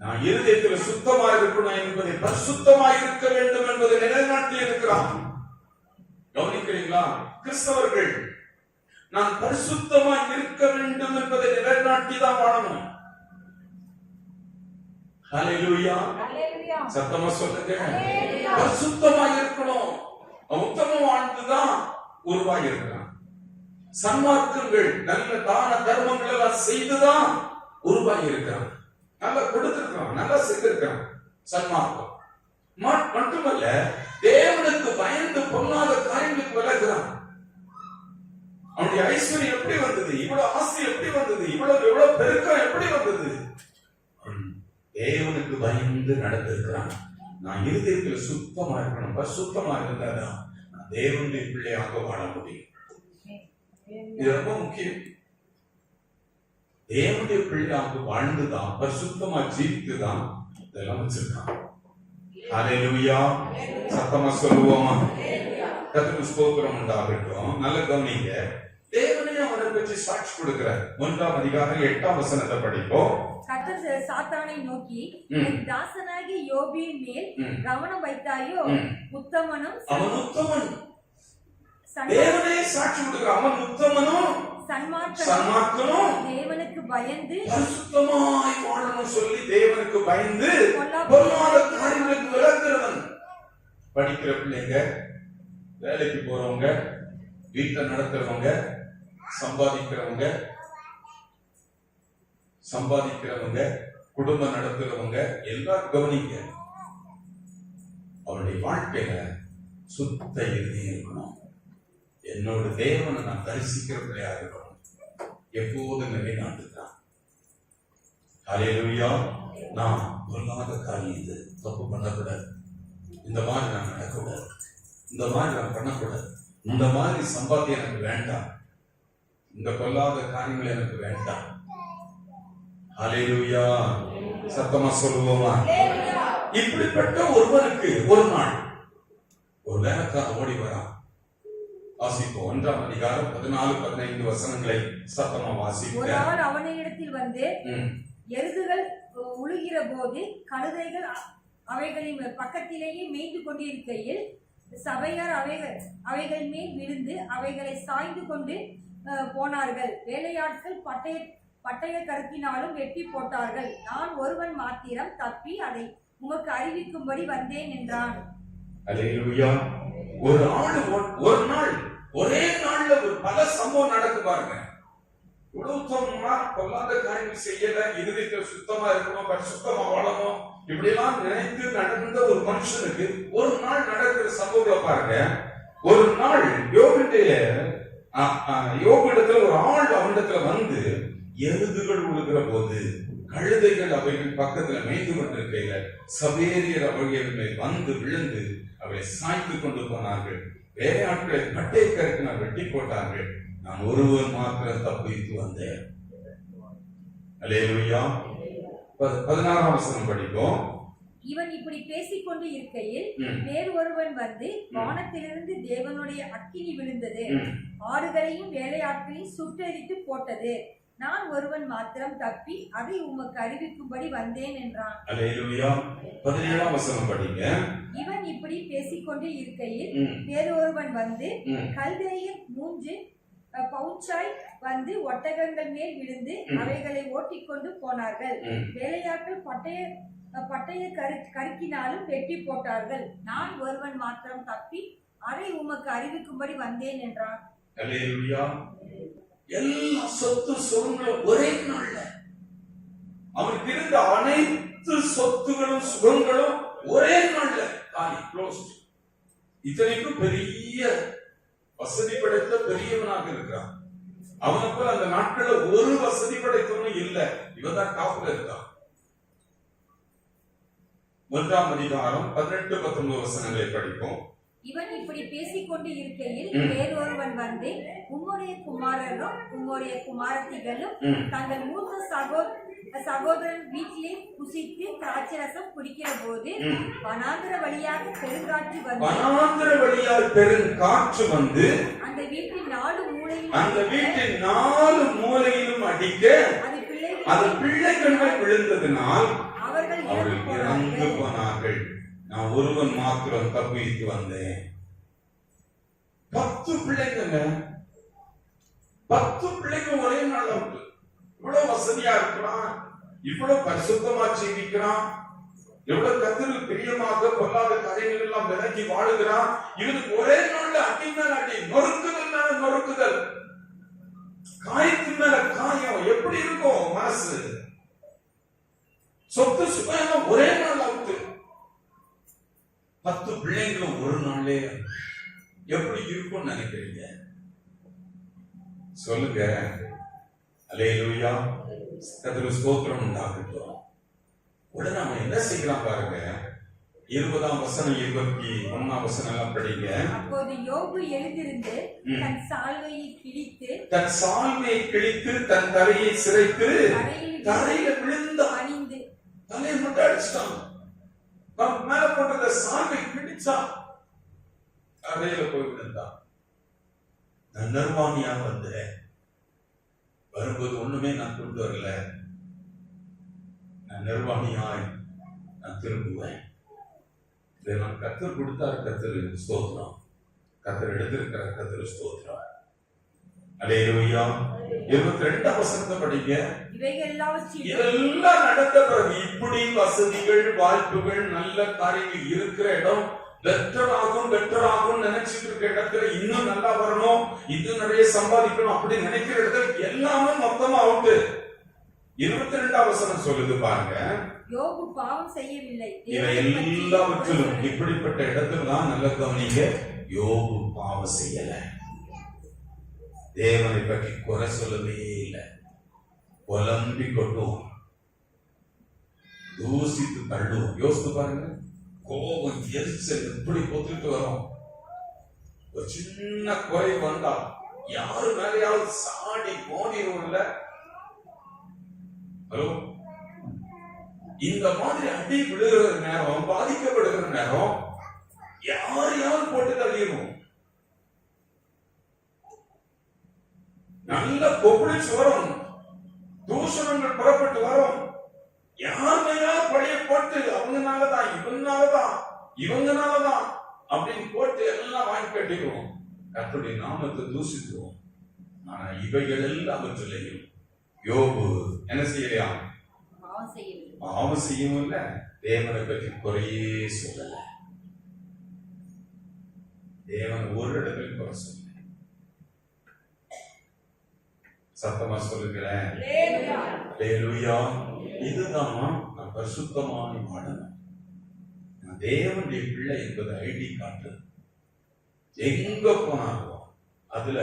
நான் இருதயத்தில் சுத்தமா இருக்கணும் என்பதை, பரிசுத்தமா இருக்க வேண்டும் என்பதை நிலைநாட்டி இருக்கிறான். கவனிக்கிறீங்களா? கிறிஸ்தவர்கள் நான் பரிசுத்தமா இருக்க வேண்டும் என்பதை நிலைநாட்டி தான் வாழணும். ஹல்லேலூயா. சத்தமா சொல்லுங்க. பரிசுத்தமா இருக்கணும். உத்தமம் வாழ்ந்துதான் உருவாகி இருக்கிறான். சன்மார்க்கங்கள் நல்ல தான தர்மங்கள் எல்லாம் செய்துதான் உருவாகி இருக்கிறான். நல்லா கொடுத்திருக்கான், நல்லா செய்திருக்கான். சன்மார்க்கம் மட்டுமல்ல, தேவனுக்கு பயந்து பொல்லாத காரியங்களுக்கு விலகுறான். அவனுடைய ஐஸ்வர்யம் எப்படி வந்தது, இவ்வளவு ஆசை எப்படி வந்தது, இவ்வளவு பெருக்கம் எப்படி வந்தது? தேவனுக்கு பயந்து நடந்திருக்கிறான். நான் இருதயத்தில் சுத்தமா இருக்கணும், பரிசுத்தமா இருந்தாதான் நான் தேவனுடைய பிள்ளையாக வாழ முடியும். இது ரொம்ப முக்கியம். தேவனுடைய பிள்ளையாக வாழ்ந்துதான், பரிசுத்தமா ஜீவித்துதான் இதெல்லாம் வச்சிருக்கான். ஹல்லேலூயா. சத்தமா சொல்லுவோமா? கர்த்தருக்கு ஸ்தோத்திரம் உண்டாகட்டும். நல்ல கவனிங்க. தேவனே அவனை பற்றி சாட்சி கொடுக்கிறார். 1ஆம் அதிகாரம் 8ஆம் வசனத்தை படிப்போம். கர்த்தர் சாத்தானை நோக்கி, என் தாசனாகிய யோபின் மேல் கவனம் வைத்தாயோ? உத்தமனும் அவன் உத்தமன். தேவனே சாட்சி கொடுக்கிறார். அவன் உத்தமனும் சன்மார்க்கனும் தேவனுக்கு பயந்து பரிசுத்தமாய் வாழணும் சொல்லி தேவனுக்கு பயந்து பொல்லாத காரியங்களுக்கு விலகுறவன். படிக்கிற பிள்ளைங்க, வேலைக்கு போறவங்க, வீட்டை நடத்துறவங்க, சம்பாதிக்கிறவங்க, குடும்பம் நடத்துறவங்க எல்லாரும் கவனிக்க. அவருடைய வாழ்க்கையில சுத்த இருதயம் இருக்கணும். என்னோட தேவனை நான் தரிசிக்கிற பிள்ளையா இருக்கணும். எப்போதும் நிலைநாட்டுதான். ஹல்லேலூயா. நான் பொல்லாத காரியம், இது தப்பு பண்ணக்கூடாது, இந்த மாதிரி நான் நடக்கக்கூடாது, இந்த மாதிரி நான் பண்ணக்கூடாது, இந்த மாதிரி சம்பாத்தியம் எனக்கு வேண்டாம், இந்த பொல்லாத காரியங்கள் எனக்கு வேண்டாம். ஹல்லேலூயா. சத்தமா சொல்லுவோமா? இப்படிப்பட்ட ஒருவனுக்கு ஒரு நாள் ஒரு வேலைக்காரன் ஓடி வரான். வாசிப்போம். 1ஆம் அதிகாரம் 14-15 வசனங்களை சத்தமா வாசிப்போம். ஒரு ஆள் அவனிடத்தில் வந்து, எருதுகள் உழுகிற போது கழுதைகள் அவைகளின் பக்கத்திலேயே மேய்ந்து கொண்டிருக்கையில் சபையார் அவைகள் மேல் விழுந்து அவைகளை சாய்ந்து கொண்டு போனார்கள். வேலையாட்கள் பட்டய கருத்தினாலும் வெட்டி போட்டார்கள். நான் ஒருவன் மாத்திரம் தப்பி அதை உமக்கு அறிவிக்கும்படி வந்தேன் என்றான். அல்லேலூயா. ஒரு நாள் ஒரே நாள்ல ஒரு பல சம்பவம் நடக்கு பாருங்க. உலகமா பொல்லாத காரியங்கள் செய்யல, இருதயத்தில் சுத்தமா இருக்கணும், பரிசுத்தமா வாழணும், இப்படி எல்லாம் நினைத்து நடந்த ஒரு மனுஷனுக்கு ஒரு நாள் நடக்கிற சம்பவங்களை பாருங்க. ஒரு நாள் யோபிடத்துல ஒரு ஆள் அவனிடத்துல வந்து, எருதுகள் உழுகிற போது கழுதைகள் அவைகள் பக்கத்துல மேய்ந்து கொண்டிருக்கையில சபேரியர் அவைகள் மேல் வந்து விழுந்து அவை சாய்த்து கொண்டு போனார்கள். வேலையாட்களை கட்டை கருக்கினால் வெட்டி போட்டார்கள். நான் ஒருவர் மாத்திரம் தப்பித்து வந்தேன். அல்லேலூயா. 16ஆம் வசனம் படிப்போம். இவன் இப்படி பேசிக்கொண்டு இருக்கையில் வேறு ஒருவன் வந்து, வானத்திலிருந்து தேவனுடைய அக்கினி விழுந்தது, ஆடுகளையும் வேலையாட்களையும் சுட்டெரித்து போட்டது, நான் ஒருவன் மாத்திரம் தப்பி அதை உமக்கு அறிவிக்கும்படி வந்தேன் என்றான். அல்லேலூயா. 17ஆம் வசனம் படிங்க. இவன் இப்படி பேசிக்கொண்டு இருக்கையில் வேறொருவன் வந்து கல்தேயர் 3 பவுச்சாய் வந்து ஒட்டகங்கள் மேல் விழுந்து அவைகளை ஓட்டிக்கொண்டு போனார்கள். வேலையாட்கள் பட்டய கருக்கினாலும் வெட்டி போட்டார்கள். நான் ஒருவன் மாத்திரம் தப்பி அதை உமக்கு அறிவிக்கும்படி வந்தேன் என்றான். அல்லேலூயா. எல்லா சொத்து சுகங்களும் ஒரே நாள்ல அவனுக்கு இருந்த அனைத்து சொத்துகளும் சுகங்களும் ஒரே நாள்ல காலி, க்ளோஸ்ட். இத்தனைக்கும் பெரிய வசதி படைத்த பெரியவனாக இருக்கிறான். அவனை போல அந்த நாட்கள்ல ஒரு வசதி படைத்தவனும் இல்ல. இவன் டாப்ல இருக்கான். 1ஆம் அதிகாரம் 18-19 வசனங்களை படிப்போம். இவன் இப்படி பேசிக்கொண்டு இருக்கையில் வேறொருவன் வந்து உம்முடைய குமாரரும் உம்முடைய குமாரத்திகளும் தங்கள் மூத்த சகோதரன் வீட்டிலே புசித்து திராட்சரசம் குடிக்கிற போது வனாந்திர வழியாக பெருங்காற்று வந்து அந்த வீட்டின் 4 மூலையிலும் அடிக்க அது பிள்ளைகள் விழுந்ததினால் அவர்கள் இறந்து போனார்கள். நான் ஒருவன் மாத்திரம் தப்பித்து வந்தேன். 10 பிள்ளைங்க, 10 பிள்ளைங்க ஒரே நாள். இவ்வளவு வசதியா இருக்கிறான், இவ்வளவு பரிசுத்தமா ஜீவிக்கிறான், எவ்வளவு கர்த்தருக்கு பிரியமாக பொல்லாத காரியங்கள் எல்லாம் விலகி வாழுகிறான். இவனுக்கு ஒரே நாள்ல அடி மேல அடி, நொறுக்குதல் மேல நொறுக்குதல், காயத்தின் மேல காயம். எப்படி இருக்கும் மனசு? சொத்து சுகம் ஒரே நாள் ஆகுது. 10 பிள்ளைங்களும் ஒரு நாளே எப்படி இருக்கும் நினைக்கிறீங்க? சொல்லுங்க. அல்லேலூயா. கர்த்தருக்கு ஸ்தோத்திரம் உண்டாகட்டும். உடனே அவன் என்ன செய்யறான் பாருங்க. 20ஆம் வசனம் 21ஆம் வசனம் எல்லாம் படிங்க. அப்போது யோபு எழுந்திருந்து தன் சால்வையை கிழித்து தன் தலையை சிரைத்து தரையில விழுந்து அணிந்து தலையை மட்டும் அடிச்சிட்டான். மேல போட்ட சால்வை கிழிச்சான், தரையில போய் விழுந்தான். நான் நிர்வாணியா வந்தேன், வரும்போது ஒண்ணுமே நான் கொண்டு வரல, நான் நிர்வாணியாய் நான் திரும்புவேன். இதெல்லாம் கர்த்தர் கொடுத்தாரு. கர்த்தர் ஸ்தோத்திரம். கர்த்தர் எடுத்திருக்கிற கர்த்தர் ஸ்தோத்திரம். அல்லேலூயா. 22ஆம் வசனத்தை படிங்க. இதெல்லாம் நடந்த பிறகு இப்படி வசதிகள், வாய்ப்புகள், நல்ல காரியங்கள் இருக்கிற இடம் பெட்டர் ஆகும் நினைச்சிட்டு இருக்க இடத்துல இன்னும் நல்லா வரணும், இன்னும் நிறைய சம்பாதிக்கணும் அப்படி நினைக்கிற இடத்துல எல்லாமே மொத்தமா அவுட்டு. 22ஆம் வசனம் சொல்லுது பாருங்க. யோபு பாவம் செய்யவில்லை. இவை எல்லாவற்றிலும் இப்படிப்பட்ட இடத்துல தான் நல்ல கவனிங்க. யோபு பாவம் செய்யல, தேவனை பற்றி குறை சொல்லவே இல்லை, புலம்பி கொட்டுவோம், தூசித்து தள்ளுவோம். யோசித்து பாருங்க, கோபம் எரிச்சல் எப்படி பொத்துட்டு வரும். ஒரு சின்ன குறை வந்தா யாரு மேலேயாவது சாடி போனிருவோம்ல. ஹலோ, இந்த மாதிரி அடி விழுகிற நேரம், பாதிக்கப்படுகிற நேரம் யாரையாவது போட்டு தள்ளிடுவோம். நல்ல கொப்பளிச்சு வரும், தூஷணங்கள் புறப்பட்டு வரும். யாருமையா பழைய போட்டு அவங்கனாலதான் இவங்கனாலதான் அப்படின்னு போட்டு எல்லாம் வாங்கி கட்டிடுவோம். கர்த்தருடைய நாமத்தை தூசித்துவோம். ஆனா இவைகள் எல்லாவற்றிலையும் யோபு என்ன செய்யலையா? பாவம் செய்யவும் இல்ல, தேவனை பற்றி குறையே சொல்லல. தேவன் ஒரு இடத்துல குறை சொல்ல. சத்தமா சொல்லுங்களேன். அல்லேலூயா. இதுதான் நான் பரிசுத்தமான வாழணும். நான் தேவனுடைய பிள்ளை என்பது ஐடி காட்டு. எங்க போனாலும் அதுல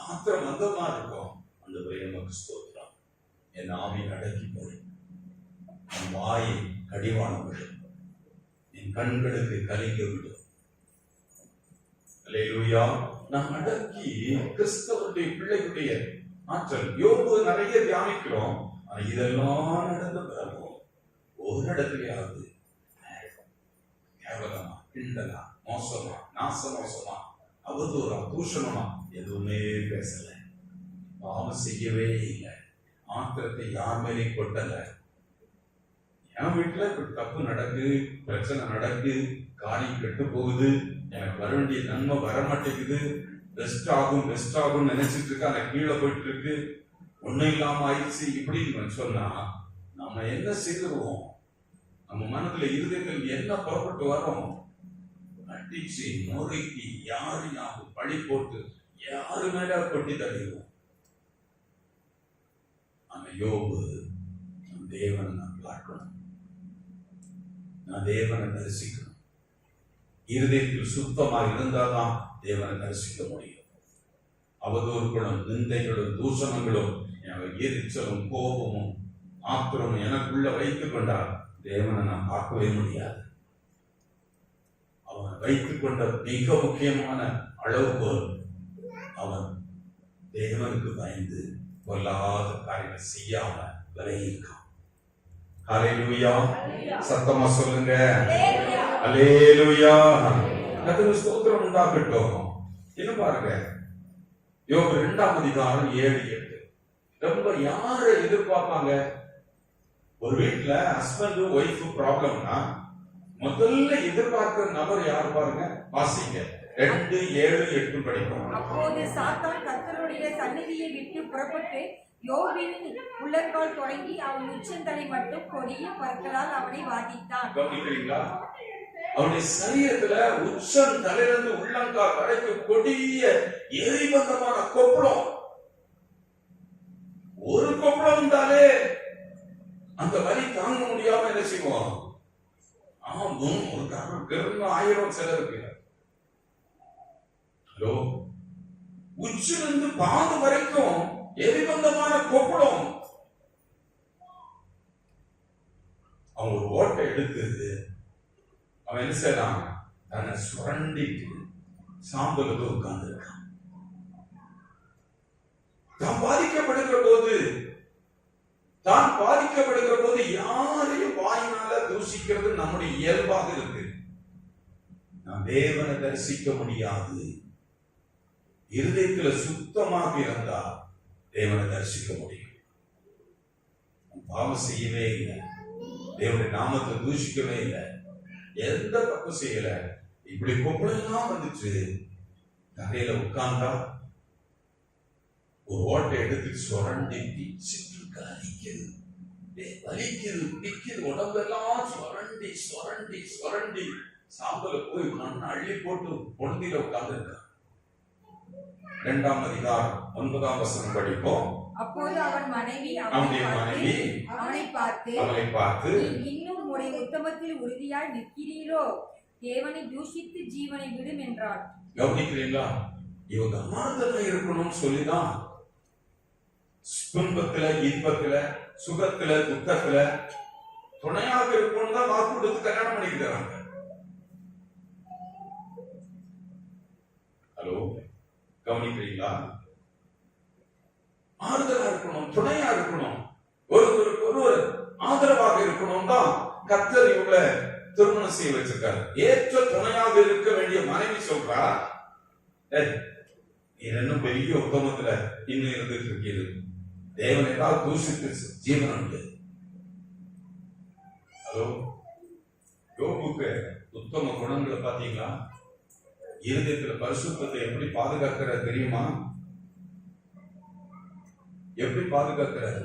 ஆத்திரம் மந்தமா இருக்கும். அந்த நமக்கு ஸ்தோத்திரம். என் ஆவி அடக்கி போடும், என் வாயை கடிவாளம் விடும், என் கண்களுக்கு கலிங்க விடும். அல்லேலூயா. நான் அடக்கி கிறிஸ்தவருடைய பிள்ளைகளுடைய ஆற்றல். யோபு நிறைய தியானிக்கிறோம், ஆனா இதெல்லாம் நடந்த பிறகு ஒரு இடத்துலயாவது கேவலமா, கிண்டலா, மோசமா, நாசமோசமா, அவதூறா, தூஷணமா எதுவுமே பேசல, பாவம் செய்யவே இல்லை. ஆத்திரத்தை யார் மேலேயும் கொட்டல. என் வீட்டுல இப்ப தப்பு நடக்கு, பிரச்சனை நடக்கு, காரியம் கெட்டு போகுது, எனக்கு வர வேண்டிய நன்மை வரமாட்டேங்குது, பெஸ்ட் ஆகும் நினைச்சிட்டு இருக்கா, நான் கீழே போயிட்டு இருக்கு, ஒண்ணும் இல்லாம ஆயிடுச்சு இப்படின்னு சொன்னா நம்ம என்ன செய்துருவோம்? நம்ம மனதுல இருதயத்தில் என்ன புறப்பட்டு வரும்? அடிச்சு நொறுக்கி யாரையாவது பழி போட்டு யாரு மேல கொட்டி தள்ளிடுவோம். ஆனா யோபு, தேவனை நான் பார்க்கணும், நான் தேவனை தரிசிக்கணும், இருதயத்தில் சுத்தமாக இருந்தாதான் தேவனை தரிசிக்க முடியும். அவதூறுகளும் நிந்தைகளும் தூஷணங்களும் எரிச்சலும் கோபமும் ஆத்திரமும் எனக்குள்ள வைத்துக் கொண்டால் தேவனை நான் பார்க்கவே முடியாது. அவன் வைத்துக் கொண்ட மிக முக்கியமான அளவுகோல், அவன் தேவனுக்கு பயந்து கொல்லாத காரியங்கள் செய்யாம விலகியிருக்கான். ஹல்லேலூயா, சத்தமா சொல்லுங்க ஹல்லேலூயா. கர்த்தருக்கு ஸ்தோத்திரம் உண்டாகட்டும். இன்னும் பாருங்க, யோபு 2ஆம் அதிகாரம் 7-8. ரொம்ப யாரை எதிர்பார்ப்பாங்க? ஒரு வீட்டுல ஹஸ்பண்ட் ஒய்ஃப் ப்ராப்ளம்னா முதல்ல எதிர்பார்க்கிற நபர் யார் பாருங்க, வாசிங்க 2:7-8 படிக்கும். அப்போது சாத்தான் கர்த்தருடைய சந்நிதியை விட்டு புறப்பட்டு யோபின் உள்ளங்கால் தொடங்கி அவன் உச்சந்தலை மட்டும் கொடிய பற்களால் அவனை வாதித்தான். கவனிக்கிறீங்களா? அவனுடைய சரீரத்துல உச்சம் தலையிலிருந்து உள்ளங்கால் வரைக்கும் கொடிய எரிபந்தமான கொப்பளம். ஒரு கொப்பளம் இருந்தாலே அந்த வலி தாங்க முடியாம என்ன செய்வோம்? ஒரு காரணம் 1000 சிலருக்கு. ஹலோ, உச்சிலிருந்து பாது வரைக்கும் எரிபந்தமான கொப்பளம். அவன் ஒரு ஓட்டை எடுத்து அவன் என்ன செய்யறான்? தன்னை சுரண்டிட்டு சாம்பலுக்கு உட்கார்ந்து இருக்கான். தான் பாதிக்கப்படுகிற போது யாரையும் வாயினால தூஷிக்கிறது நம்முடைய இயல்பாக இருக்கு. நாம் தேவனை தரிசிக்க முடியாது. இருதயத்துல சுத்தமாக இருந்தா தேவனை தரிசிக்க முடியும். பாவம் செய்யவே இல்லை, தேவனுடைய நாமத்தை தூஷிக்கவே இல்லை, எந்த தப்பு செய்யல, இப்படி கொப்பளெல்லாம் வந்துச்சு, தரையில உட்கார்ந்தா ஒரு ஓட்டை எடுத்து சுரண்டி பிச்சுட்டு வலிக்குது, பிக்குது, உடம்பெல்லாம் சுரண்டி சுரண்டி சுரண்டி சாம்பல போய் மண் அள்ளி போட்டு பொழுதில உட்கார்ந்து இருக்கான். 2ஆம் அதிகாரம் 9ஆம் வசனம் படிப்போம். அப்போது அவன் மனைவி அவனை பார்த்து இன்னும் உடைய உத்தமத்தில் உறுதியாய் நிற்கிறீரோ, தேவனை தூஷித்து ஜீவனை விடும் என்றாள். கவனிக்கிறீங்களா? இவங்க அமார்த்தமா இருக்கணும்னு சொல்லிதான் துன்பத்துல இன்பத்துல சுகத்துல துக்கத்துல துணையாக இருக்கணும் தான் வாக்கு கொடுத்து கல்யாணம் பண்ணிக்கிறாங்க. ஹலோ, கவனிக்கிறீங்களா? ஆறுதலா இருக்கணும், துணையா இருக்கணும், ஒருவருக்கு ஒருவர் ஆதரவாக இருக்கணும் தான் கர்த்தர் இவங்களை திருமணம் செய்ய வச்சிருக்காரு. ஏற்ற துணையாக இருக்க வேண்டிய மனைவி சொல்றா, இன்னும் பெரிய உத்தமத்துல இன்னும் இருந்துட்டு இருக்கிறது, தேவனை தான் தூஷித்து ஜீவன் உண்டு. ஹலோ, யோபுக்கு உத்தம குணங்களை பாத்தீங்களா? இருதயத்துல பரிசுத்தத்தை எப்படி பாதுகாக்கிறார் தெரியுமா? எப்படி பாதுகாக்கிறாரு?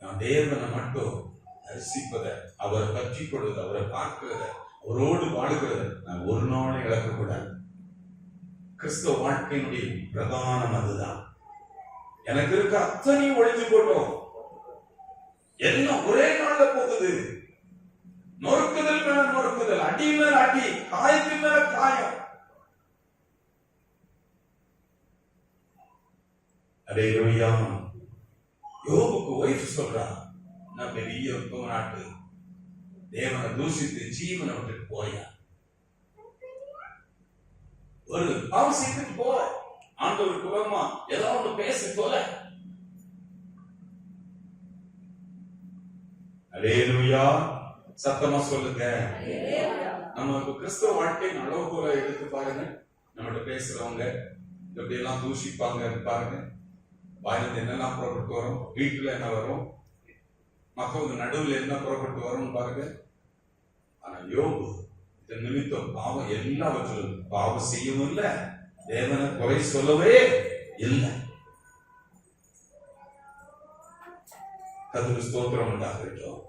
நான் தேவனை மட்டும் தரிசிப்பத, அவரை பற்றி கொள்வது, அவரை பார்க்கிறத, அவரோடு வாழுகிறத நான் ஒரு நாளை இழக்கக்கூடாது. கிறிஸ்தவ வாழ்க்கையினுடைய பிரதானம் அதுதான். எனக்கு இருக்க அத்தனையும் ஒழிஞ்சு போட்டோம், எல்லாம் ஒரே நாள்ல போகுது. நொறுக்குதல் மேல நொறுக்குதல், அடி மேல அடி, காயத்தின் மேல காயம். அல்லேலூயா. யோபுக்கு ஒய்ஃப் சொல்றா, நான் பெரிய நாட்டு தேவனை தூஷித்து ஜீவனை விட்டு போயா, ஒரு அவசியத்துக்கு போ, ஆண்டவருக்கு வரமா ஏதாவது ஒன்று பேசி போல. அல்லேலூயா, சத்தமா சொல்லுங்க. நம்ம கிறிஸ்தவ வாழ்க்கையின் அளவுகோலை எடுத்து பாருங்க. நம்மகிட்ட பேசுறவங்க எப்படி எல்லாம் தூஷிப்பாங்க பாருங்க. வாயிலிருந்து என்னெல்லாம் புறப்பட்டு வரும், வீட்டுல என்ன வரும், மக்களுக்கு நடுவில் என்ன புறப்பட்டு வரும்னு பாருங்க. ஆனா யோபு இந்த நிமித்தம் பாவம் எல்லாவற்றிலும் பாவம் செய்யவும் இல்லை, தேவனை குறை சொல்லவே இல்லை. கர்த்தருக்கு ஸ்தோத்திரம் உண்டாகட்டும்.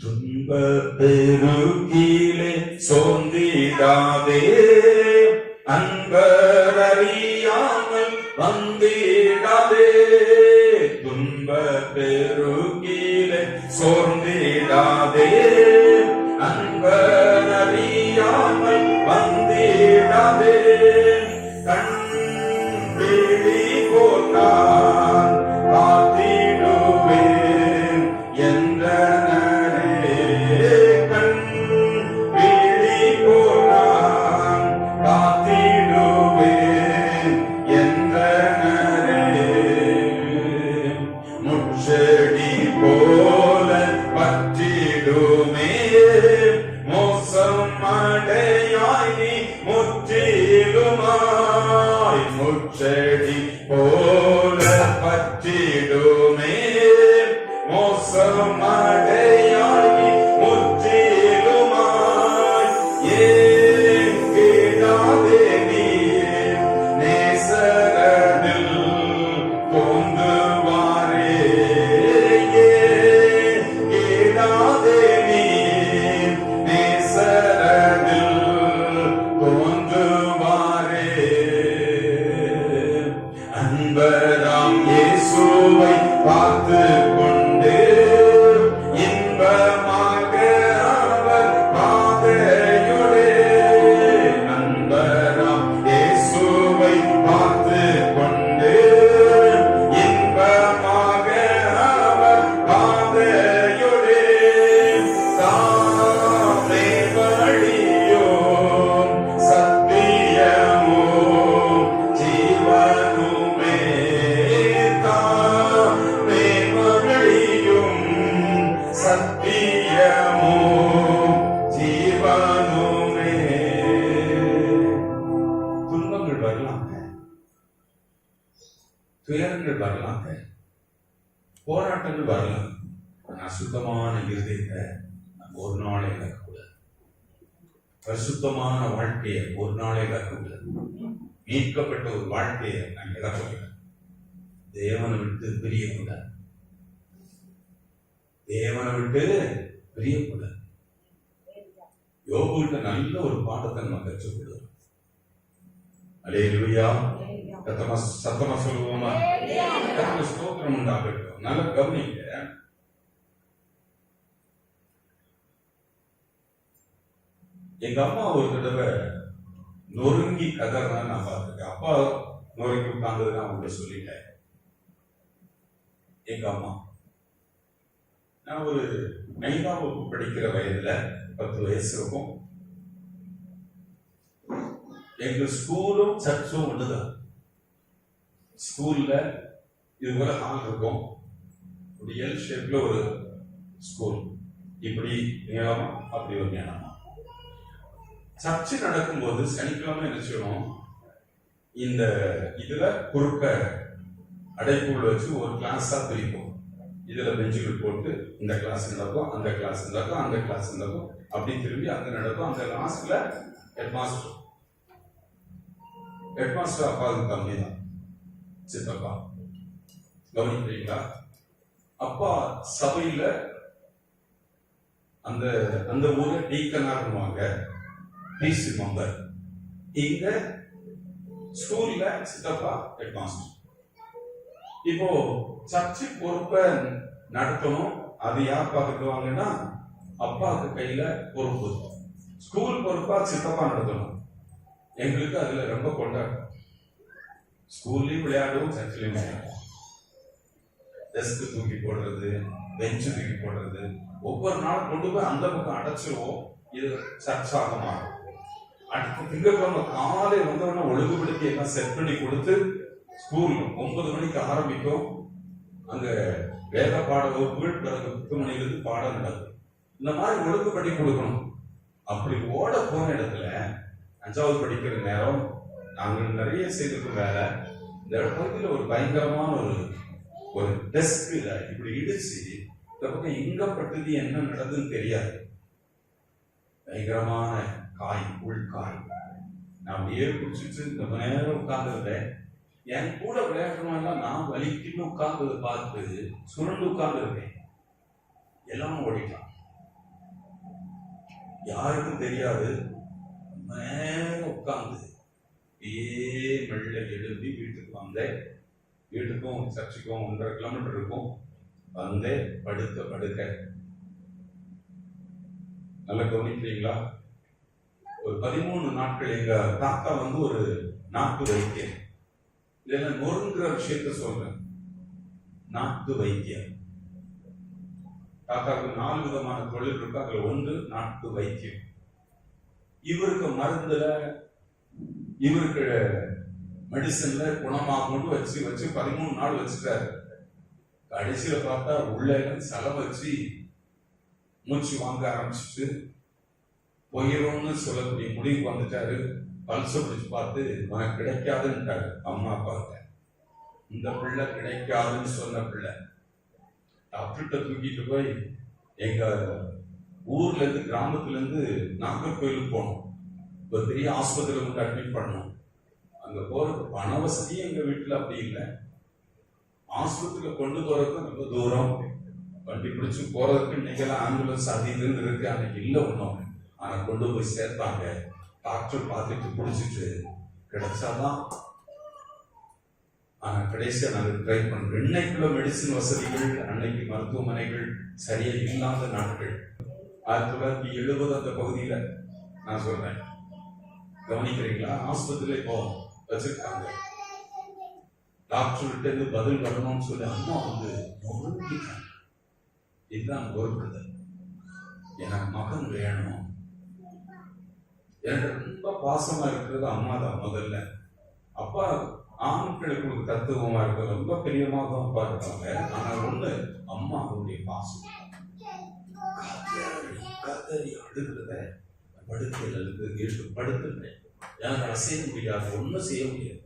துன்ப பெருகிலே சோர்ந்திடாதே, அன்பர் அறியாமல் வந்திடாதே. துன்ப பெருகிலே சோர்ந்திடாதே, அன்பர் அறியாமல் வந்திடாதே. கண் விழி போட்டான் காத்திடுவேன் என்றனரே. கண் விழி போட்டான் காத்திடுவேன் என்றனரே. முச்செடி போல பற்றிடுமே, மோசம் அடையாய் நீ முற்றிலுமாய். முச்செடி போல பற்றிடுமே, மோசம் அடையாய் நீ முற்றிலுமாய். ஏன் கேடாதே நீ நேசரனில் தோன்றுவாரே. ஏன் கேடாதே நீ நேசரனில் தோன்றுவாரே. அன்பராம் இயேசுவை பார்த்து கொண்டு இன்பமாக அவர் பாதையுடே. அன்பராம் இயேசுவை பார்த்து கொண்டு இன்பமாக அவர் பாதையுடே. தாமே வழியும் சத்தியமும் ஜீவனுமே. தாமே வழியும் சத்தியமும் ஜீவனுமே. துன்பங்கள் வரலாங்க, துயரங்கள் வரலாங்க, போராட்டங்கள் வரலாம். ஆனா சுத்தமான இருதயத்தை நம்ம ஒரு நாளை இழக்கக்கூடாது. பரிசுத்தமான வாழ்க்கையை ஒரு நாளை இழக்கக்கூடாது. மீட்கப்பட்ட ஒரு வாழ்க்கையை நான் இழக்கக்கூடாது. தேவனை விட்டு பிரியக்கூடாது. தேவனை விட்டு பிரியக்கூடாது. யோபுகிட்ட நல்ல ஒரு பாடத்தை நம்ம கற்றுக்கொள்ளும். அல்லேலூயா. சத்தமா சொல்லுவோமா? கர்த்தருக்கு ஸ்தோத்திரம் உண்டாகட்டும். நல்ல கவனிங்க. எங்க அம்மா ஒரு தடவை நொறுங்கி கதறா நான் பார்த்துருக்கேன். அப்பா நொறுங்கி உட்கார்ந்தது நான் உங்கள்கிட்ட சொல்லிட்டேன். எங்க அம்மா, நான் ஒரு 5ஆம் வகுப்பு படிக்கிற வயதுல 10 வயசு இருக்கும். எங்க ஸ்கூலும் சர்ச்சும் ஒண்ணுதான். ஸ்கூல்ல இது போல ஹால் இருக்கும். ஒரு எல் ஷேப்ல ஒரு ஸ்கூல், இப்படி நீளமா அப்படி ஒரு நீளமா. சர்ச்சு நடக்கும்போது சனிக்கிழமை என்ன செய்யணும், இந்த இதுல குறுக்க அடைப்புகள் வச்சு ஒரு கிளாஸா பிரிப்போம். இதுல பெஞ்சுகள் போட்டு இந்த கிளாஸ் நடக்கும், அந்த கிளாஸ் நடக்கும், அந்த கிளாஸ் நடக்கும், அப்படி திரும்பி அங்க நடக்கும். அந்த கிளாஸ்ல ஹெட்மாஸ்டர் அப்பாவுக்கு கம்மி தான், சித்தப்பா. கவனிக்கிறீங்களா? அப்பா சபையில அந்த அந்த ஊர்ல டீக்கனாருவாங்க, பிசி மெம்பர். இங்க ஸ்கூல்ல சித்தப்பா ஹெட்மாஸ்டர். இப்போ சர்ச்சு பொறுப்பை நடத்தணும். அது யார் பார்த்துக்குவாங்கன்னா அப்பாவுக்கு கையில பொறுப்பு. ஸ்கூல் பொறுப்பா சித்தப்பா நடத்தணும். எங்களுக்கு அதுல ரொம்ப கொண்டாடும். ஸ்கூல்லயும் விளையாடுவோம், சர்ச்சிலையும் விளையாடுவோம். டெஸ்க் தூக்கி போடுறது, பெஞ்சு தூக்கி போடுறது, ஒவ்வொரு நாளும் கொண்டு போய் அந்த பக்கம் அடைச்சிருவோம். இது சர்ச்சாக மாறும். அடுத்த திங்கட்கிழமை காலை வந்தவொடனே ஒழுங்குபடுத்தி எல்லாம் செட் பண்ணி கொடுத்து ஸ்கூல் 9 மணிக்கு ஆரம்பிக்கும். அங்க வேத பாட வகுப்புகள் பிறகு 10 மணிலிருந்து பாடம் நடக்கும். இந்த மாதிரி ஒழுங்குபடி கொடுக்கணும். அப்படி ஓட போன இடத்துல 5வது படிக்கிற நேரம் நாங்கள் நிறைய செய்திருக்கோம் வேலை. இந்த பகுதியில ஒரு பயங்கரமான ஒரு டெஸ்க்ல இப்படி இடிச்சு இந்த பக்கம் எங்க பட்டது என்ன நடந்ததுன்னு தெரியாது. பயங்கரமான காய், உள்காய். நான் அப்படியே குடிச்சிட்டு ரொம்ப நேரம் உட்கார்ந்துருந்தேன். என் கூட விளையாடுறவங்க நான் வலிக்குன்னு உட்கார்ந்ததை பார்த்து சுருண்டு உட்கார்ந்து இருக்கேன். எல்லாம் ஓடிட்டான், யாருக்கும் தெரியாது. ரொம்ப நேரம் உட்கார்ந்து மெல்ல எழும்பி வீட்டுக்கு வந்தேன். வீட்டுக்கும் சர்ச்சுக்கும் 1.5 கிலோமீட்டர் இருக்கும். வந்தேன், படுக்க நல்லா கவனிக்கிறீங்களா? ஒரு 13 நாட்கள் எங்க தாத்தா வந்து ஒரு நாட்டு வைத்தியம். இதுல நொறுங்குற விஷயத்த சொல்றேன். நாட்டு வைத்தியம். தாத்தாவுக்கு 4 விதமான தொழில் இருக்கு. அதுல ஒன்று நாட்டு வைத்தியம். இவருக்கு மருந்துல, இவருக்கு மெடிசன்ல குணமாகும் வச்சு 13 நாள் வச்சுட்டாரு. கடைசியில பார்த்தா உள்ள செலவு வச்சு மூச்சு வாங்க ஆரம்பிச்சுட்டு போயிடும்னு சொல்லக்கூடிய முடிவுக்கு வந்துட்டாரு. பல்ச பிடிச்சு பார்த்து உனக்கு கிடைக்காதுன்னுட்டாரு அம்மா அப்பாவுக்கு. இந்த பிள்ளை கிடைக்காதுன்னு சொன்ன பிள்ளை டாக்டர்கிட்ட தூக்கிட்டு போய் எங்க ஊர்ல இருந்து, கிராமத்துல இருந்து நாகர்கோயிலுக்கு போனோம். ஒரு பெரிய ஆஸ்பத்திரியில வந்து அட்மிட் பண்ணோம். அங்க போறதுக்கு பண வசதியும் எங்க வீட்டுல அப்படி இல்லை. ஆஸ்பத்திரியில கொண்டு போறதுக்கு ரொம்ப தூரம். வண்டி பிடிச்சு போறதுக்கு இன்னைக்கெல்லாம் ஆம்புலன்ஸ் அது இதுன்னு இருக்கு, அன்னைக்கு இல்லை ஒன்றும். ஆனா கொண்டு போய் சேர்த்தாங்க. டாக்டர் பார்த்துட்டு பிடிச்சிட்டு கிடைச்சாதான். ஆனா கடைசியா நாங்கள் ட்ரை பண்றோம். இன்னைக்குள்ள மெடிசின் வசதிகள், அன்னைக்கு மருத்துவமனைகள் சரியா இல்லாத நாட்கள். 1970 அந்த பகுதியில நான் சொல்றேன். கவனிக்கிறீங்களா? ஆஸ்பத்திரியில இப்போ வச்சிருக்காங்க. டாக்டர்கிட்ட இருந்து பதில் வரணும்னு சொல்லி அம்மா வந்து நொறுங்கிட்டாங்க. இதுதான் நொறுக்குதல். எனக்கு மகன் வேணும். எனக்கு ரொம்ப பாசமா இருக்கிறது அம்மா தான் முதல்ல. அப்பா ஆண்களுக்கு ஒரு தத்துவமா இருக்க ரொம்ப பிரியமாக அப்பா இருக்காங்க. ஆனா ஒண்ணு, அம்மா அவருடைய பாசம். கதறி அழுகிறத படுக்கையில் இருக்கு படுத்துட்டேன். எனக்கு அசைய முடியாது, ஒன்றும் செய்ய முடியாது.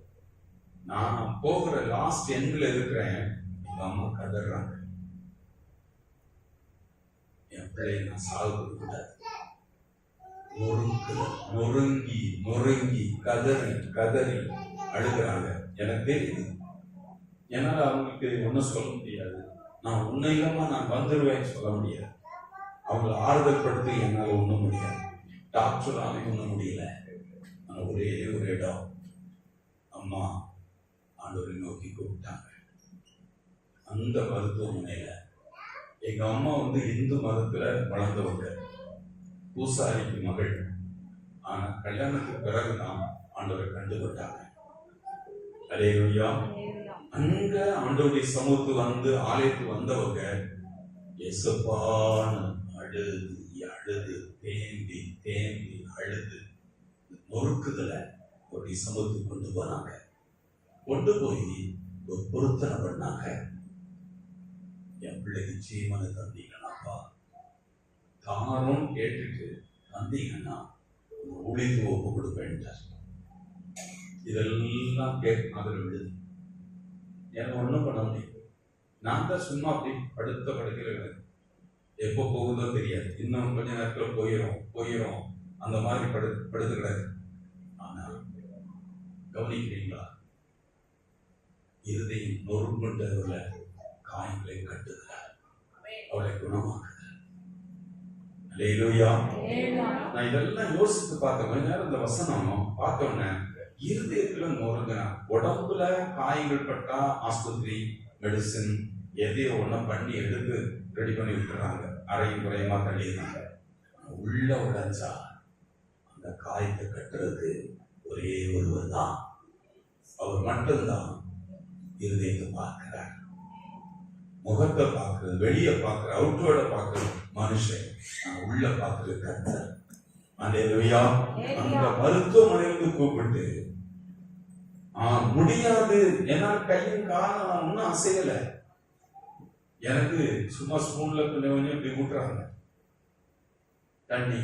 நான் போகிற லாஸ்ட் எண்ட்ல இருக்கிறேன். எங்க அம்மா கதறாங்க. என் பிள்ளையை நான் சாவு கொடுக்கூடாது. நொறுங்கி கதறி அழுகிறாங்க. எனக்கு தெரியுது. என்னால அவங்களுக்கு ஒன்றும் சொல்ல முடியாது. நான் உன்னை இல்லாம நான் வந்துடுவேன்னு சொல்ல முடியாது. அவங்களை ஆறுதல் படுத்தி என்னால் ஒன்றும் முடியாது. டாக்டரால ஒன்றும் முடியல. ஆனால் ஒரே ஒரு இடம், அம்மா ஆண்டவரை நோக்கி கூப்பிட்டாங்க. அந்த மருத்துவமனையில எங்க அம்மா வந்து இந்து மதத்துல வளர்ந்தவங்க, பூசாரிக்கு மகள். ஆனா கல்யாணத்துக்கு பிறகுதான் ஆண்டவரை கண்டுபட்டாங்க. அல்லேலூயா. அங்க ஆண்டவருடைய சமூகத்துக்கு வந்து ஆலயத்துக்கு வந்தவங்க எசப்பான அழுது தேம்பி அழுது நொறுக்குதல ஒரு சமூகத்துக்கு கொண்டு போனாங்க. கொண்டு போய் ஒரு பொருத்தனை பண்ணாங்க. என் பிள்ளைக்கு ஜீவனை தந்தீங்கன்னாப்பா, தானும் கேட்டுட்டு தந்தீங்கன்னா உழைத்து ஒப்பு கொடுப்பேன்ட்டார். இதெல்லாம் அதில் விடுது. எனக்கு ஒன்றும் பண்ண முடியும். நான் தான் சும்மா அப்படி படுத்த படுக்கையில் எப்போ போகுதோ தெரியாது. இன்னும் கொஞ்ச நேரத்தில் போயிடும் அந்த மாதிரி படுத்து கிடக்கு. ஆனால் கவனிக்கிறீங்களா? இருதையும் நொறுங்குண்டவர்ல காயங்களை கட்டுகிறார், அவளை குணமாக்குகிறார். அல்லேலூயா. நான் இதெல்லாம் யோசித்து பார்த்தேன். கொஞ்ச நேரம் இந்த வசனம் பார்த்தோன்னே இருதயத்துல நொறுங்கினா, உடம்புல காயங்கள் பட்டா ஆஸ்பத்திரி மெடிசின் எதையோ ஒன்றும் பண்ணி எடுத்து ரெடி பண்ணி விட்டுறாங்க, அரையும் குறையுமா தள்ளிடுறாங்க. உள்ள உடைஞ்சா அந்த காயத்தை கட்டுறது ஒரே ஒருவர் தான். அவர் மட்டும்தான் இருதயத்தை பார்க்கிறார், முகத்தை பார்க்கிறது, வெளியே பார்க்கிற அவுட்டோட பார்க்கிற மனுஷன், உள்ள பார்க்கிற கர்த்தர். அல்லேலூயா. அந்த மருத்துவமனையிலிருந்து கூப்பிட்டு முடியாது, என்னால் கையும் காலம் ஒன்னும் அசையல. எனக்கு சும்மா ஸ்பூன்ல கொஞ்சம் இப்படி ஊட்டுறாங்க. தண்ணி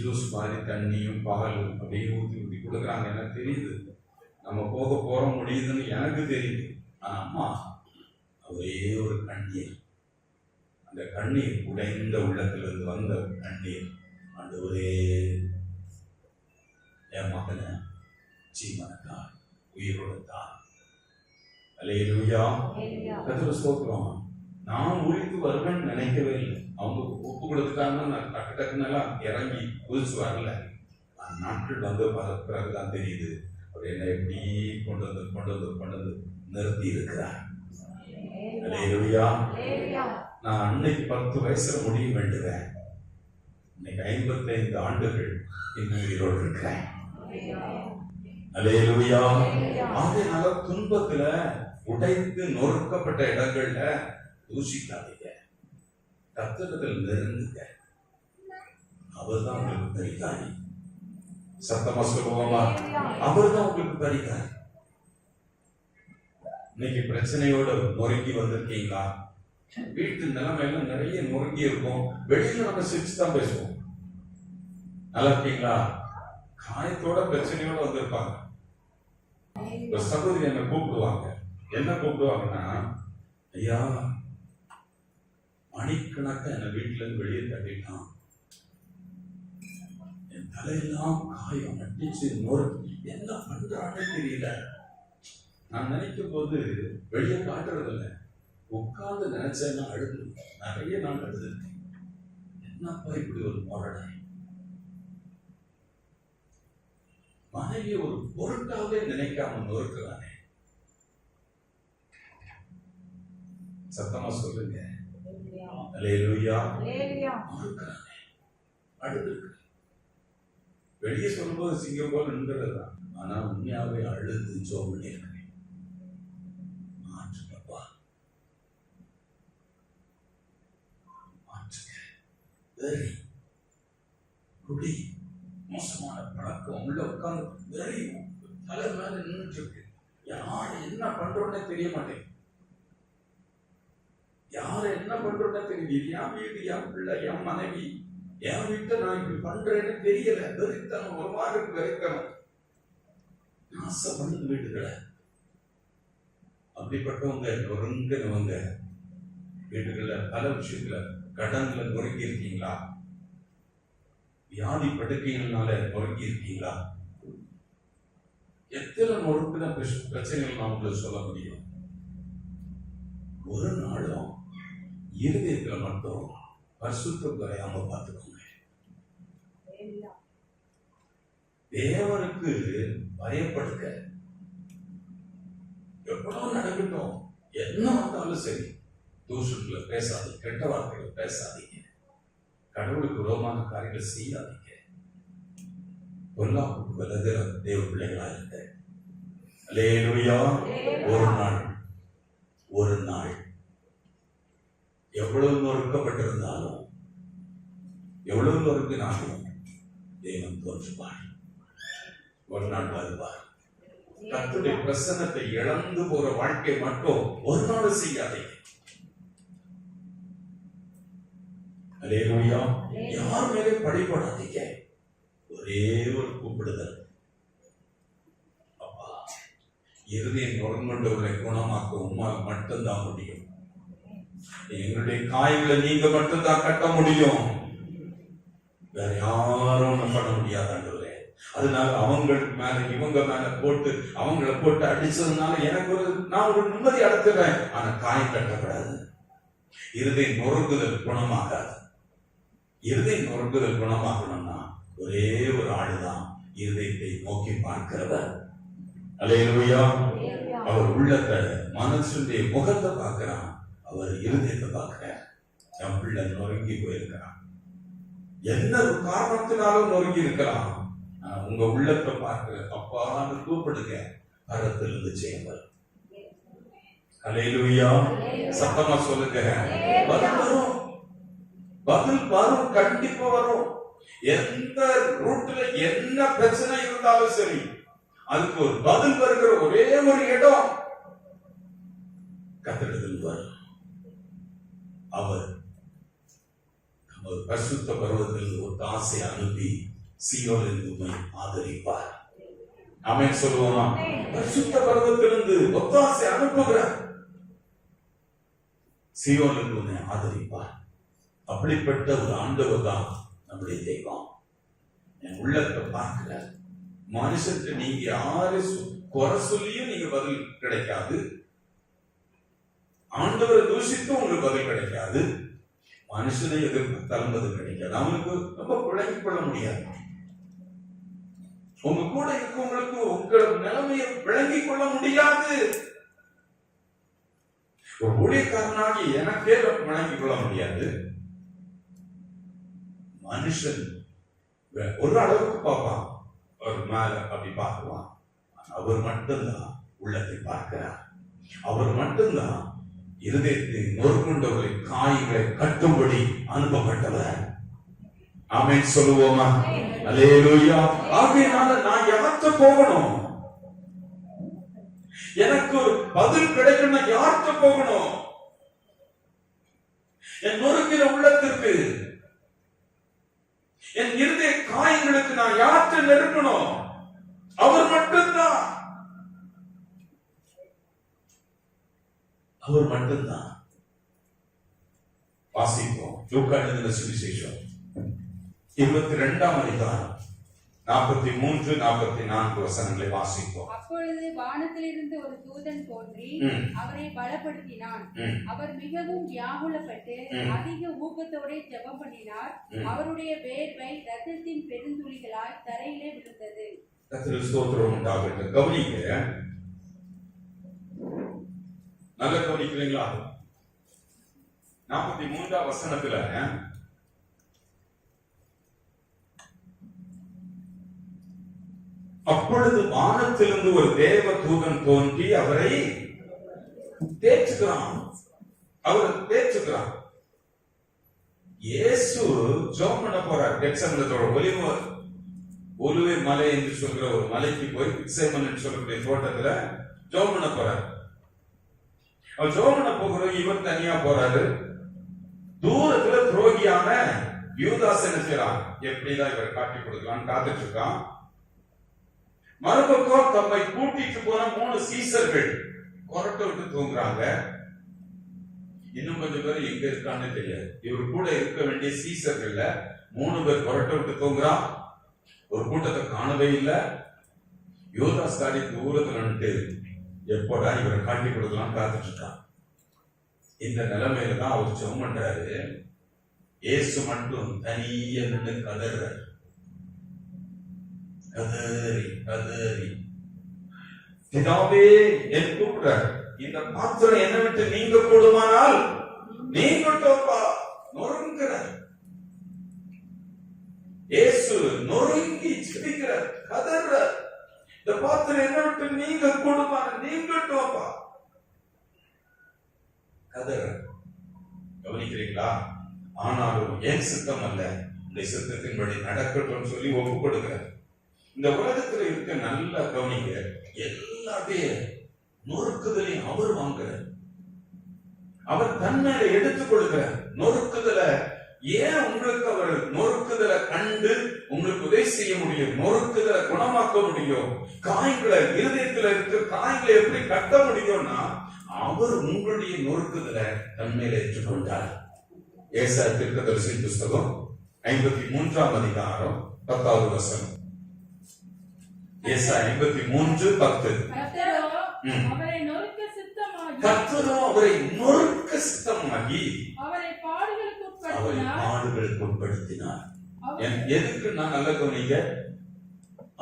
ஜூஸ் மாதிரி தண்ணியும் பாலும் அப்படியே ஊற்றி கொடுக்குறாங்க. எனக்கு தெரியுது நம்ம போக போற முடியுதுன்னு எனக்கு தெரியுது. ஆனா அம்மா ஒரே ஒரு கண்ணீர், அந்த கண்ணீர் உடைந்த உள்ளத்திலிருந்து வந்த கண்ணீர், ஆண்டவரே என் மகனை ஜீவனத்தார் உயிரோடுத்தார். அல்லேலூயா. கர்த்தருக்கு ஸ்தோத்திரம். நான் ஊருக்கு வருவேன்னு நினைக்கவே இல்லை. அவங்க ஒப்பு கொடுத்துட்டாங்கன்னு நான் டக்கு டக்குன்னு எல்லாம் இறங்கி குதிச்சு வரல. நாட்கள் வந்து பிறகுதான் தெரியுது அவர் என்ன எப்படி கொண்டு வந்து நிறுத்தி இருக்கிறார். அல்லேலூயா. நான் அன்னைக்கு 10 வயசுல முடிய வேண்டுவேன். இன்னைக்கு 55 ஆண்டுகள் இன்னும் உயிரோடு இருக்கிறேன். அல்லேலூயா. அதனால துன்பத்துல உடைந்து நொறுக்கப்பட்ட இடங்கள்ல தூஷிக்காதீங்க, கர்த்தரிடத்தில் நெருங்குங்க. அவர்தான் உங்களுக்கு பரிகாரி. சத்தமா சொல்லுவோமா? அவர்தான் உங்களுக்கு பரிகாரி. இன்னைக்கு பிரச்சனையோட நொறுங்கி வந்திருக்கீங்களா? வீட்டு நிலைமையில நிறைய நொறுங்கி இருக்கும். வெளியில நம்ம சிரிச்சு தான் பேசுவோம். நல்லா இருக்கீங்களா? காயத்தோட பிரச்சனையோட வந்திருப்பாங்க. ஒரு சகோதரி என்ன கூப்பிடுவாங்க. என்ன கூப்பிடுவாங்கன்னா, ஐயா மணிக்கணக்க என்ன வீட்டுல இருந்து வெளியே தட்டிட்டான், என் தலையெல்லாம் காயம் அடிச்சு என்ன பண்றானே தெரியல. நான் நினைக்கும் போது வெளியே காட்டுறது இல்லை, உட்கார்ந்து நினைச்சேன்னா அழுது நிறைய நாள் அழுதுருக்கேன். என்னப்பா இப்படி ஒரு முரடை, மனைவி ஒரு பொருட்டாவே நினைக்காம நொறுக்கிறானே. சத்தமா சொல்லுங்க. அல்லேலூயா. அழுதுருக்கு. வெளியே சொல்லும்போது சிங்கம் போல நின்றுதான், ஆனா உண்மையாவே அழுது ஜெபம் பண்ணியிருக்கிறேன். மாற்றுங்கப்பா, மாற்றுங்க. வெறி, குடி, மோசமான பழக்கம் உள்ள உட்கார்ந்து வெறி தலை மேல நின்றுட்டு இருக்கு. யாரு என்ன பண்றோன்னே தெரிய மாட்டேங்குது. யாரு என்ன பண்றோன்னே தெரியல. என் வீடு, என் பிள்ளை, என் மனைவி, என் வீட்டை நான் இப்படி பண்றேன்னு தெரியல. வெறித்தனம், ஒரு மாதிரி வெறித்தனம், நாசம் பண்ணு வீடுகளை. அப்படிப்பட்டவங்க நொறுங்கினவங்க வீடுகள்ல பல விஷயத்துல கடன்ல நொறுங்கி இருக்கீங்களா? வியாதி படுக்கைகள்னால நொறுங்கி இருக்கீங்களா? எத்தனை நொறுக்கின பிரச்சனைகள் நான் உங்களுக்கு சொல்ல முடியும். ஒரு நாளும் இருதயத்துல மட்டும் பரிசுத்தம் குறையாம பார்த்துக்கோங்க. தேவனுக்கு பயப்படுங்க. எவ்வளவு நடக்கட்டும், என்ன வந்தாலும் சரி, தூஷத்துல பேசாதீங்க, கெட்ட வார்த்தைகளை பேசாதீங்க, கடவுளுக்கு விரோதமான காரியங்களை செய்யாதீங்க. பொல்லாப்புக்கு விலகுற தேவ பிள்ளைகளா இருக்க. அல்லேலூயா. ஒரு நாள் எவ்வளவு நொறுக்கப்பட்டிருந்தாலும், எவ்வளவு நொறுக்கினாலும் தேவன் தோன்றுவார். ஒரு நாள் வருவார். கர்த்தருடைய பிரசன்னத்தை இழந்து போற வாழ்க்கை மட்டும் ஒரு நாள் செய்யாதீங்க. அல்லேலூயா. யார் மேலே படிப்படாதீங்க. ஒரே ஒரு கூப்பிடுதல், அப்பா இருதயம் நொறுங்கொண்டவர்களை குணமாக்க உம்மால் மட்டும்தான் முடியும். எங்களுடைய காயங்களை நீங்க மட்டும்தான் கட்ட முடியும். வேற யாரும் பண்ண முடியாது ஆண்டவரே. அதனால அவங்களுக்கு மேல இவங்க மேல போட்டு அவங்கள போட்டு அடிச்சதுனால எனக்கு நான் ஒரு நிம்மதி அடைத்துறேன். ஆனா காயம் கட்டப்படாது. இருதயம் நொறுங்குதல் குணமாகாது. இருதயம் நொறுங்குதல் குணமாகணும்னா ஒரே ஒரு ஆளுதான் இருதயத்தை நோக்கி பார்க்கிறவர். அல்லேலூயா. அவர் உள்ளத்தை, மனசுடைய முகத்தை பார்க்கிறான். அவர் இருதயத்தை பார்க்கிறார். என் பிள்ளை நொறுங்கி போயிருக்கிறான். என்ன காரணத்தினாலும் நொறுங்கி இருக்கலாம். உங்க உள்ளத்தை பார்க்கிற அப்பான்னு கூப்பிடுங்க. கரத்திலிருந்து செய்யுங்கள். அல்லேலூயா. சத்தமா சொல்லுங்க. பதில் வரும், கண்டிப்பா வரும். எந்த ரூட்ல என்ன பிரச்சனை இருந்தாலும் சரி, அதுக்கு ஒரு பதில் வருகிற ஒரே ஒரு இடம் கர்த்தரிடத்தில் வரும். அவர் நமது பரிசுத்த பருவத்தில் ஒரு தாசை அனுப்பி சீயோனில் உம்மை ஆதரிப்பார். ஆமென் சொல்லுவோமா? பரிசுத்த பர்வத்திலிருந்து ஒத்தாசை அனுப்புகிறார். சீயோனுக்கு உன்னை ஆதரிப்பார். அப்படிப்பட்ட ஒரு ஆண்டவர் தான் நம்முடைய தெய்வம். என் உள்ளத்தை பார்க்கிறார். மனுஷனுக்கு நீங்க யாரு குறை சொல்லியும் நீங்க பதில் கிடைக்காது. ஆண்டவரை தூஷித்தும் உங்களுக்கு பதில் கிடைக்காது. மனுஷனை எதிர்ப்பு பதில் கிடைக்காது. அவனுக்கு ரொம்ப விளங்கிக் கொள்ள முடியாது. உங்க கூட இருக்கவங்களுக்கு உங்க நிலைமையை விளங்கிக் கொள்ள முடியாது. ஒரு ஊழியக்காரனாகி எனக்கே விளங்கிக் கொள்ள முடியாது. மனுஷன் ஒரு அளவுக்கு பார்ப்பான், ஒரு மேல அப்படி பார்க்குவான். அவர் மட்டும்தான் உள்ளத்தை பார்க்கிறார். அவர் மட்டும்தான் இருதயத்தை நொறுங்குண்டவர்களை காயங்களை கட்டும்படி அனுப்பப்பட்டவர். ஆமென் சொல்லுவோமா? அல்லேலூயா. ஆகையினால நான் யார்கிட்ட போகணும்? எனக்கு ஒரு பதில் கிடைக்கணும்னா யார்கிட்ட போகணும்? என் நொறுங்கிற உள்ளத்திற்கு, என் இருதய காயங்களுக்கு நான் யார்கிட்ட நெருங்கணும்? அவர் மட்டும்தான். அவர் மட்டும்தான். வாசிப்போம். லூக்கா எழுதின சுவிசேஷம் 22ஆம் அதிகாரம் 43, 44 வசனங்களை வாசிப்போம். அப்பொழுது வானத்திலிருந்து ஒரு தூதன் தோன்றி அவரை பலப்படுத்தினான். அவர் மிகவும் வியாகுலப்பட்டு அதிக ஊக்கத்தோட ஜெபம் பண்ணினார். அவருடைய வேர்வை இரத்தத்தின் பெருந்துளிகளாய் தரையிலே விழுந்தது. கர்த்தருக்கு ஸ்தோத்திரம் உண்டாகட்டும். கவனிங்க, நல்ல கவனிக்கிறீங்களா? 43ஆம் வசனத்துல அப்பொழுது வானத்திலிருந்து ஒரு தேவ தூதன் தோன்றி அவரை தேற்றுகிறான். அவர் தேற்றுகிறான். இயேசு ஜெபம் பண்ண போறார். கெத்செமனேயோட ஒலிவே மலை என்று சொல்கிற ஒரு மலைக்கு போய் கெத்செமனே என்று சொல்லக்கூடிய தோட்டத்துல ஜெபம் பண்ண போறார். அவர் ஜெபம் பண்ண போகிற இவர் தனியா போறாரு. தூரத்துல துரோகியான யூதாஸ் என்ன செய்யறான்? எப்படிதான் இவரை காட்டி கொடுக்கலான்னு காத்துட்டு இருக்கான். மறுபக்கம் தம்மை கூட்டிட்டு போன 3 சீசர்கள் கொரட்டை விட்டு தூங்குறாங்க. இன்னும் கொஞ்சம் பேர் எங்க இருக்கான்னு தெரியாது. இவர் கூட இருக்க வேண்டிய சீசர்கள்ல 3 பேர் கொரட்டை விட்டு தூங்குறான். ஒரு கூட்டத்தை காணவே இல்லை. யூதாஸ் தாடி தூரத்துல நின்று எப்போடா இவரை காட்டி கொடுக்கலாம் காத்துட்டு இருக்கான். இந்த நிலைமையில தான் அவர் ஜெபம் பண்றாரு. இயேசு மட்டும் தனியா நின்று கதறாரு. கதறி கதறி பிதாவே என்று கூப்பிடுறார். இந்த பாத்திரம் என்ன விட்டு நீங்க கூடுமானால் நீங்கட்டோப்பா நொறுங்குறார். இயேசு நொறுங்கி சிரிக்கிறார், கதறார். இந்த பாத்திரம் என்ன விட்டு நீங்க கூடுமானால் நீங்கட்டோப்பா கதறார். கவனிக்கிறீங்களா? ஆனாலும் என் சித்தம் அல்ல, இந்த சித்தத்தின்படி நடக்கட்டும் சொல்லி ஒப்பு கொடுக்கிறார். இந்த உலகத்துல இருக்க நல்ல கவனிங்க, எல்லாருடைய நொறுக்குதலையும் அவர் வாங்குறார். அவர் தன்மையில எடுத்துக் கொள்கிறார். நொறுக்குதலை ஏன் உங்களுக்கு அவர் நொறுக்குதலை கண்டு உங்களுக்கு உதவி செய்ய முடியும், நொறுக்குதலை குணமாக்க முடியும், காயங்களை இருதயத்துல இருக்க காயங்களை எப்படி கட்ட முடியும்னா அவர் உங்களுடைய நொறுக்குதலை தன்மையில ஏற்றுக்கொண்டார். ஏசாயா தீர்க்கதரிசியின் புஸ்தகம் 53ஆம் அதிகாரம் 10வது வசனம். ஏசாயா 53:10. அவரை நொறுக்க சித்தமாகி கர்த்தரோ அவரை நொறுக்க சித்தமாகி அவரை பாடுகளுக்கு உட்படுத்தினார். எதுக்கு நான் நல்ல கவனிங்க,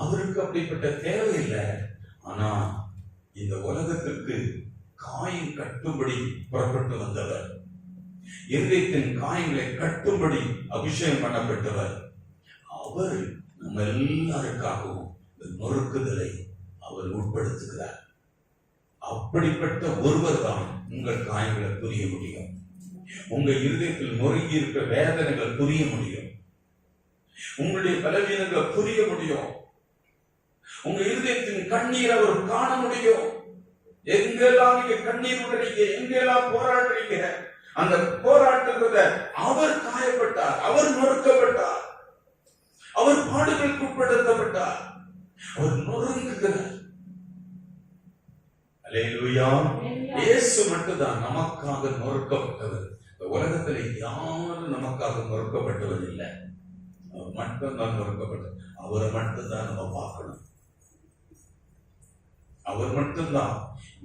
அவருக்கு அப்படிப்பட்ட தேவையில்லை. ஆனா இந்த உலகத்திற்கு காயம் கட்டும்படி புறப்பட்டு வந்தவர், இருதயத்தின் காயங்களை கட்டும்படி அபிஷேகம் பண்ணப்பட்டவர். அவர் நம்ம எல்லாருக்காகவும் நொறுக்குதலை அவர் உட்படுத்துகிறார். அப்படிப்பட்ட ஒருவர் தான் உங்கள் காயங்களை புரிய முடியும். உங்க இருதயத்தில் நொறுங்கி இருக்கிற வேதனைகளை புரிய முடியும். உங்களுடைய பலவீனங்களை புரிய முடியும். உங்க இருதயத்தின் கண்ணீரை அவர் காண முடியும். எங்கெல்லாம் நீங்க கண்ணீர் விடுறீங்க, எங்கெல்லாம் போராடுறீங்க, அந்த போராட்டத்தை அவர் காயப்பட்டார், அவர் நொறுக்கப்பட்டார், அவர் பாடுகளுக்கு உட்படுத்தப்பட்டார். அவர் நொறுங்குகிறார். அல்லேலூயா. இயேசு மட்டும்தான் நமக்காக நொறுக்கப்பட்டவர். இந்த உலகத்துல யாரும் நமக்காக நொறுக்கப்பட்டவர் இல்லை. அவர் மட்டும்தான் நொறுக்கப்பட்டவர். அவரை மட்டும்தான் நம்ம பார்க்கணும். அவர் மட்டும்தான்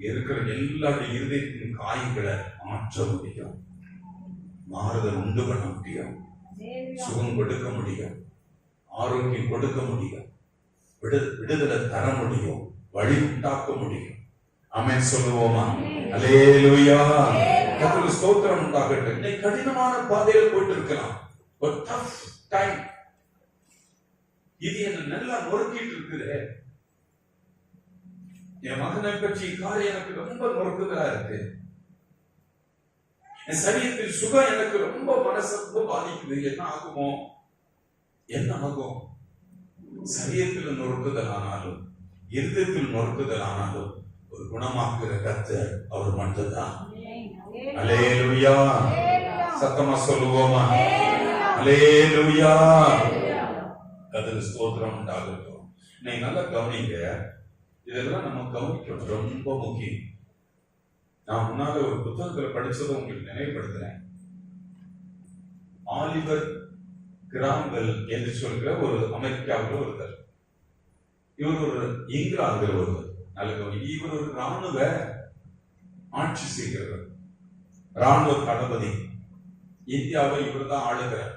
இருக்கிற எல்லாருடைய இருதயத்தின் காயங்களை மாற்ற முடியும், மாறுதல் உண்டு பண்ண முடியும், சுகம் கொடுக்க முடியும், ஆரோக்கியம் கொடுக்க முடியும், விடுதலை தர முடியும், வழி உண்டாக்க முடியும். ஆமென் சொல்லுவோமா? அல்லேலூயா. கர்த்தருக்கு ஸ்தோத்திரம் உண்டாகட்டும். இன்னைக்கு கடினமான பாதையில போயிட்டு இருக்கலாம். ஒரு டஃப் டைம். இது என்ன நல்லா நொறுக்கிட்டு இருக்குது. என் மகனை பற்றி காரியம் எனக்கு ரொம்ப நொறுக்குதலா இருக்கு. என் சரீரத்தில் சுகம் எனக்கு ரொம்ப மனசு ரொம்ப பாதிக்குது. என்ன ஆகுமோ? என்ன ஆகும்? சரீரத்தில் நொறுக்குதல் ஆனாலும் இருதயத்தில் நொறுக்குதல் ஆனாலும் ஒரு குணமாக்குற கர்த்தர் அவர் மட்டும்தான். அல்லேலூயா. சத்தமா சொல்லுவோமா? அல்லேலூயா. கர்த்தருக்கு ஸ்தோத்திரம் உண்டாகட்டும். நீங்க நல்லா கவனிங்க. இதெல்லாம் நம்ம கவனிக்கணும், ரொம்ப முக்கியம். நான் முன்னால ஒரு புத்தகத்துல படிச்சதை உங்களுக்கு நினைவுபடுத்துறேன். ஆலிவர் கிராம்பெல் என்று சொல்கிற ஒரு அமெரிக்காவில் ஒருத்தர். இவர் ஒரு இங்கிலாந்தில் ஒருவர். நல்ல கவனிங்க. இவர் ஒரு ராணுவ ஆட்சி செய்கிறவர், ராணுவ தளபதி. இந்தியாவை இவர் தான் ஆளுகிறார்.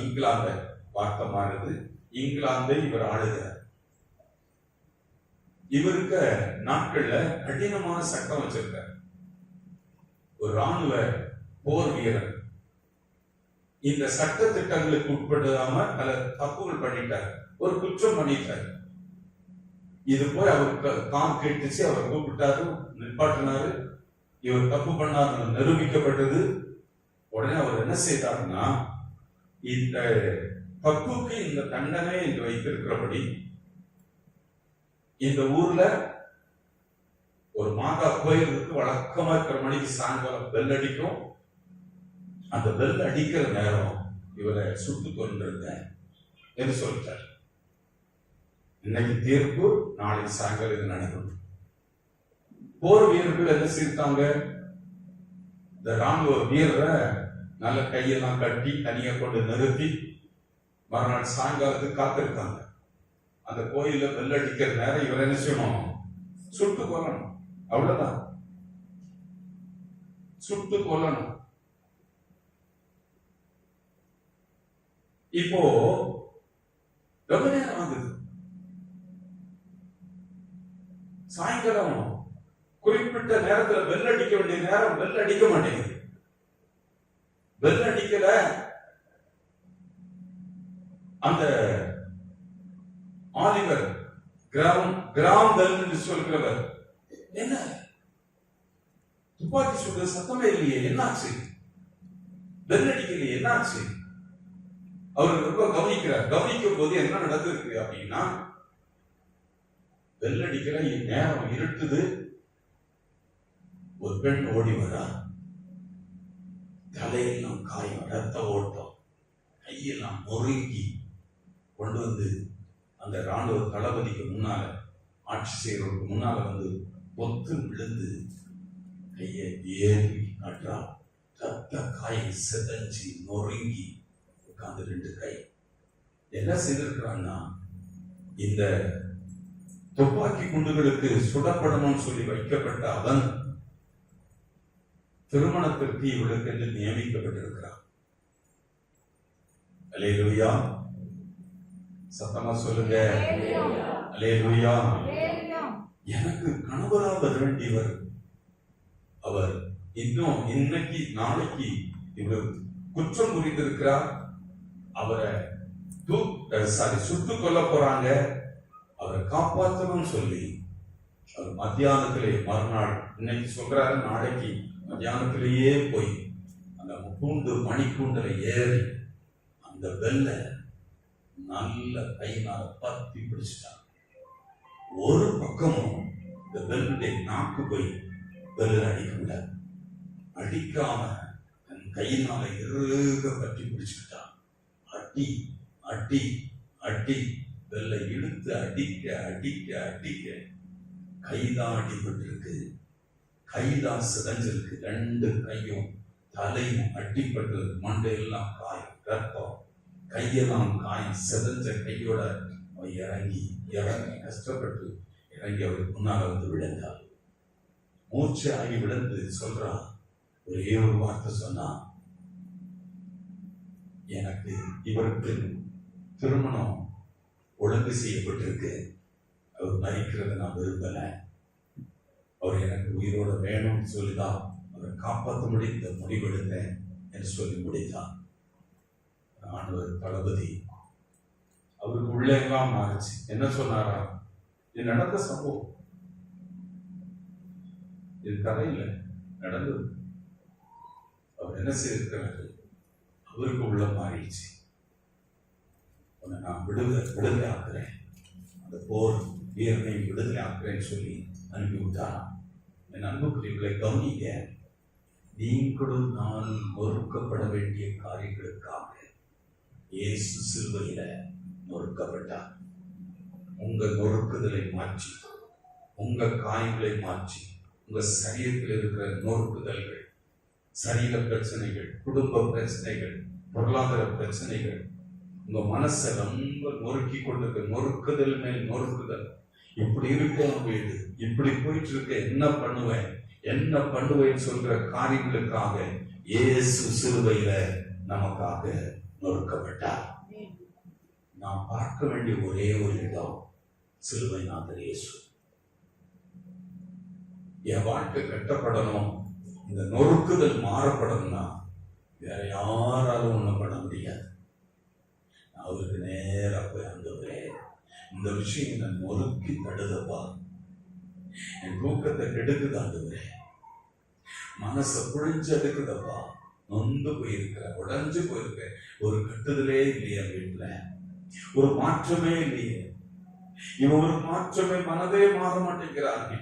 இங்கிலாந்தை வார்த்தை மாறுது, இங்கிலாந்தை இவர் ஆளுகிறார். இவருக்கு நாட்கள்ல கடினமான சட்டம் வச்சிருக்கார். ஒரு ராணுவ போர் வீரர் இந்த சட்ட திட்டங்களுக்கு உட்படாம பல தப்புகள் பண்ணிட்டார், ஒரு குற்றம் பண்ணிட்டார். இது போய் அவருக்கு காம் கேட்டுச்சு, அவர் கூப்பிட்டாரு, நிப்பாட்டினாரு. இவர் தப்பு பண்ணாரு நிரூபிக்கப்பட்டது. உடனே அவர் என்ன செய்தாருன்னா, இந்த தப்புக்கு இந்த தண்டனை என்று வைத்திருக்கிறபடி இந்த ஊர்ல ஒரு மாதா கோயில் இருக்கு. வழக்கமா இருக்கிற மணிக்கு சாயங்காலம் பெல் அடிக்கும். அந்த பெல் அடிக்கிற நேரம் இவரை சுட்டு கொண்டிருந்தேன் என்று சொல்லிட்டார். இன்னைக்கு தீர்ப்பு, நாளைக்கு சாயங்காலம் இது நடக்கும். போர் வீரர்கள் என்ன செய்தாங்க? இந்த ராணுவ வீரரை நல்ல கையெல்லாம் கட்டி தனியா கொண்டு நிறுத்தி மறுநாள் சாயங்காலத்துக்கு காத்திருக்காங்க. அந்த கோயில பெல் அடிக்கிற நேரம் இவர் என்ன செய்யணும்? சுட்டு கொல்லணும். அவ்வளவுதான், சுட்டு கொல்லணும். இப்போ ரொம்ப நேரம் ஆகுது. சாயங்காலம் குறிப்பிட்ட நேரத்துல பெல் அடிக்க வேண்டிய நேரம் பெல் அடிக்க மாட்டேங்குது. பெல் அடிக்கல. அந்த ஆலிவர் கிராம்பெல் என்று சொல்கிறவர், என்ன துப்பாக்கி சுடுற சத்தமே இல்லையே, என்னாச்சு? பெல் அடிக்கலையே, என்னாச்சு? அவர் ரொம்ப கவனிக்கிறார். கவனிக்கும் போது என்ன நடந்திருக்கு அப்படின்னா, பெல் அடிக்கிற நேரம் இருட்டுது. ஒரு பெண் ஓடி வரா. தலையெல்லாம் காயம், ரத்த ஓட்டம், கையெல்லாம் நொறுங்கி கொண்டு வந்து அந்த ராணுவ தளபதிக்கு முன்னால, ஆட்சி செய்யறவருக்கு முன்னால வந்து பொத்து விழுந்து கையை ஏறி காட்டுறா. ரத்த காயம் செதஞ்சி நொறுங்கி உட்கார்ந்து 2 கை. என்ன செய்திருக்கிறான்னா, இந்த துப்பாக்கி குண்டுகளுக்கு சுடப்படணும்னு சொல்லி வைக்கப்பட்ட அவன் திருமணத்திற்கு இவளுக்கு என்று நியமிக்கப்பட்டிருக்கிறான். அல்லேலூயா. சத்தமா சொல்லுங்க. அல்லேலூயா. எனக்கு கணவராக வர வேண்டியவர் அவர் இன்னும் இன்னைக்கு நாளைக்கு இவர் குற்றம் புரிந்திருக்கிறார். அவரை சுட்டுக் கொல்ல போறாங்க. அவரை காப்பாற்றணும்னு சொல்லி அவர் மத்தியானத்திலே, மறுநாள் இன்னைக்கு சொல்றாரு, நாளைக்கு மத்தியானத்திலேயே போய் அந்த மணிக்கூண்டுல ஏறி அந்த பெல்ல நல்ல கையினால பத்தி பிடிச்சிட்டாங்க. ஒரு பக்கமும் இந்த பெல்லுடைய நாக்கு போய் பெல்ல அடிக்க முடியாது. அடிக்காம தன் கையினால இறுக பற்றி பிடிச்சுக்கிட்டான். அடி அடி அடி வெள்ளை இழுத்து அடிக்க அடிக்க அடிக்க கைதான் அடிபட்டிருக்கு, கைதான் சிதைஞ்சிருக்கு. 2 கையும் தலையும் அடிபட்டு மண்டையெல்லாம் காயம், ரத்தம், கையெல்லாம் காயம், சிதைஞ்ச கையோட இறங்கி கஷ்டப்பட்டு இறங்கி அவருக்கு முன்னால் வந்து விழுந்தார். மூச்சு ஆகி விழுந்து சொல்றா, ஒரே ஒரு வார்த்தை சொன்னா, எனக்கு இவருக்கு திருமணம் ஒழுங்கு செய்யப்பட்டிருக்கு, அவர் மறிக்கிறத நான் விரும்பல, அவர் எனக்கு உயிரோட வேணும்னு சொல்லிதான் அவரை காப்பாற்ற முடிந்த முடிவெடுத்தேன் என்று சொல்லி முடித்தான். ஆண்டவர் தளபதி அவருக்கு உள்ளே எல்லாம் மாறிச்சு. என்ன சொன்னாரா? இது நடந்த சம்பவம், இது கதையில் நடந்தது. அவர் என்ன செய்திருக்கிறாரு? அவருக்கு உள்ள மாறிடுச்சு. உன்னை நான் விடுதலை ஆக்குறேன், அந்த போர் வீரனை விடுதலை ஆக்குறேன்னு சொல்லி அனுப்பி விட்டாராம். என் அன்புக்குரியவர்களை கவனிக்க, நீங்களும் நானும் நொறுக்கப்பட வேண்டிய காரியங்களுக்காக இயேசு சிலுவையில நொறுக்கப்பட்டார். உங்க நொறுக்குதலை மாற்றி, உங்க காயங்களை மாற்றி, உங்க சரீரத்தில் இருக்கிற நொறுக்குதல்கள், சரீர பிரச்சனைகள், குடும்ப பிரச்சனைகள், பொருளாதார பிரச்சனைகள், உங்க மனசை ரொம்ப நொறுக்கி கொண்டிருக்க நொறுக்குதல் மேல் நொறுக்குதல், இப்படி இருக்க வீடு, இப்படி போயிட்டு இருக்க, என்ன பண்ணுவேன் சொல்ற காரியங்களுக்காக இயேசு சிலுவையில நமக்காக நொறுக்கப்பட்டார். நாம் பார்க்க வேண்டிய ஒரே ஒரு இடம் சிலுவை நாதர் இயேசு. என் வாழ்க்கை கட்டப்படணும், இந்த நொறுக்குதல் மாறப்படணும்னா வேற யாராலும் ஒண்ணும் பண்ண முடியாது. அவருக்கு நேரா போய், ஆண்டவரே இந்த விஷயம் நான் நொறுக்கி தடுதப்பா, என் தூக்கத்தை கெடுக்குது ஆண்டவரே, மனசை புழிஞ்சு எடுக்குதப்பா, நொந்து போயிருக்கிற, உடைஞ்சு போயிருக்க, ஒரு கட்டுதலே இல்லையா வீட்டுல, ஒரு மாற்றமே இல்லையே, இவன் ஒரு மாற்றமே, மனதே மாற மாட்டேங்கிறாங்க,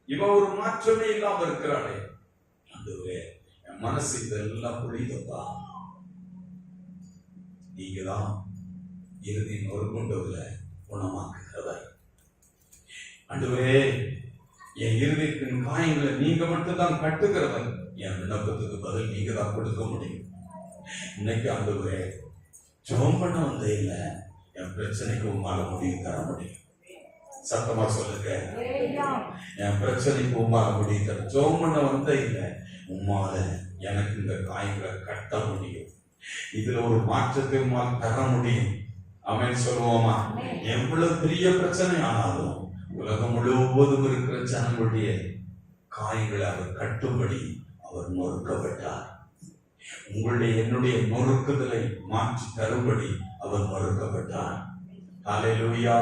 இவன் ஒரு மாற்றமே இல்லாம இருக்கிறாளே, ஆண்டவரே என் மனசு இதெல்லாம் புரியுதப்பா, நீங்கதான் இறுதி நொறுங்குண்டவர்ல குணமாக்குகிறவர். ஆண்டவரே என் இருதயத்தின் காயங்களை நீங்க மட்டும்தான் கட்டுகிறவர், என் விண்ணப்பத்துக்கு பதில் நீங்க தான் கொடுக்க முடியும். இன்னைக்கு ஆண்டவரே ஜெபம் பண்ண வந்தே இல்ல, என் பிரச்சனைக்கு உமால முடிவு தர முடியும். சத்தமா சொல்லுங்க, என் பிரச்சனைக்கு உமால முடிவு தர. ஜெபம் பண்ண வந்தே இல்ல, உமால எனக்கு இந்த காயங்களை கட்ட முடியும், இதுல ஒரு மாற்றத்தை உமால் தர முடியும். அவன் சொல்லுவோமா? எவ்வளவு பெரிய பிரச்சனை ஆனாலும் உலகம் முழுவதும் இருக்கிற ஜனங்களுடைய காயங்களை அவர் கட்டும்படி அவர் நொறுக்கப்பட்டார். உங்களுடைய என்னுடைய நொறுக்குதலை மாற்றி தரும்படி அவர் நொறுக்கப்பட்டார். ஹல்லேலூயா!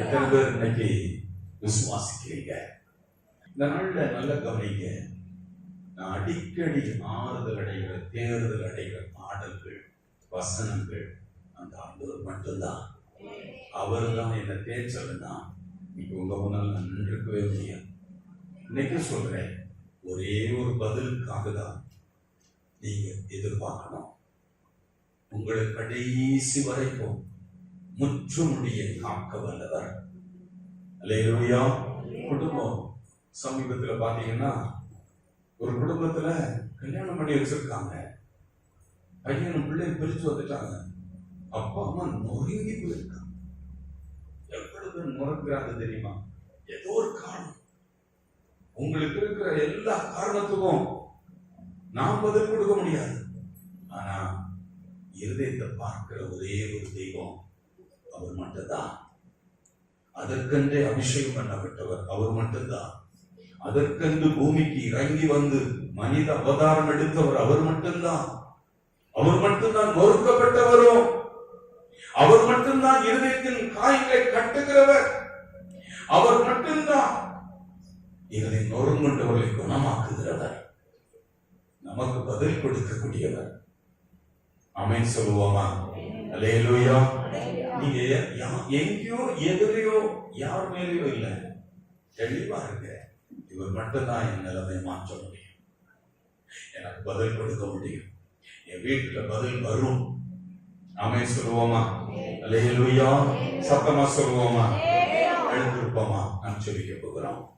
எத்தனை பேர் இன்னைக்கு விசுவாசிக்கிறீங்க? இந்த நாள்ல நல்ல கவனிங்க. நான் அடிக்கடி ஆறுதல் அடைகிற, தேர்தல் அடைகிற பாடல்கள், வசனங்கள் அந்த ஆண்டவர் மட்டும்தான். அவர் தான் என்ன தேய்ச்சல்னா இன்னைக்கு உங்க முன்னால் நான் நின்றுக்கவே முடியாது. இன்னைக்கு சொல்றேன், ஒரே ஒரு பதிலுக்காக தான் நீங்க எதிர்பார்க்கணும். உங்களை கடைசி வரைக்கும் முற்றுமுடிய காக்க வல்லவர். அல்லேலூயா! குடும்பம் சமீபத்துல பாத்தீங்கன்னா ஒரு குடும்பத்துல கல்யாணம் பண்ணி வச்சிருக்காங்க, பையனும் பிள்ளையும் பிரிச்சு வந்துட்டாங்க, அப்பா அம்மா நொறுங்கி போயிருக்காங்க. எவ்வளவு நொறுங்கிறாங்க தெரியுமா? ஏதோ ஒரு காரணம். உங்களுக்கு இருக்கிற எல்லா காரணத்துக்கும் நாம் பதில் கொடுக்க முடியாது. ஆனா இருதயத்தை பார்க்கிற ஒரே ஒரு தெய்வம் அவர் மட்டும்தான். அதற்கென்றே அபிஷேகம் பண்ணப்பட்டவர் அவர் மட்டும்தான். அதற்கென்று பூமிக்கு இறங்கி வந்து மனித அவதாரம் எடுத்தவர் அவர் மட்டும்தான். அவர் மட்டும்தான் நொறுக்கப்பட்டவரும், அவர் மட்டும்தான் இருதயத்தின் காயங்களை கட்டுகிறவர், அவர் மட்டும்தான் இருதயம் நொறுங்குண்டவர்களை குணமாக்குகிறவர், நமக்கு பதில் கொடுக்கக்கூடியவர். ஆமென் சொல்லுவோமா? அல்லேலூயா! நீங்க எங்கேயோ எதிரையோ யார் மேலேயோ இல்ல, தெளிவா இருக்க. இவர் மட்டும்தான் என் நிலைமை மாற்ற முடியும், எனக்கு பதில் கொடுக்க முடியும், என் வீட்டுல பதில் வரும். ஆமென் சொல்லுவோமா? அல்லேலூயா. சத்தமா சொல்லுவோமா? எழுந்திருப்போமா? நாம் ஜெபிக்க போகிறோம்.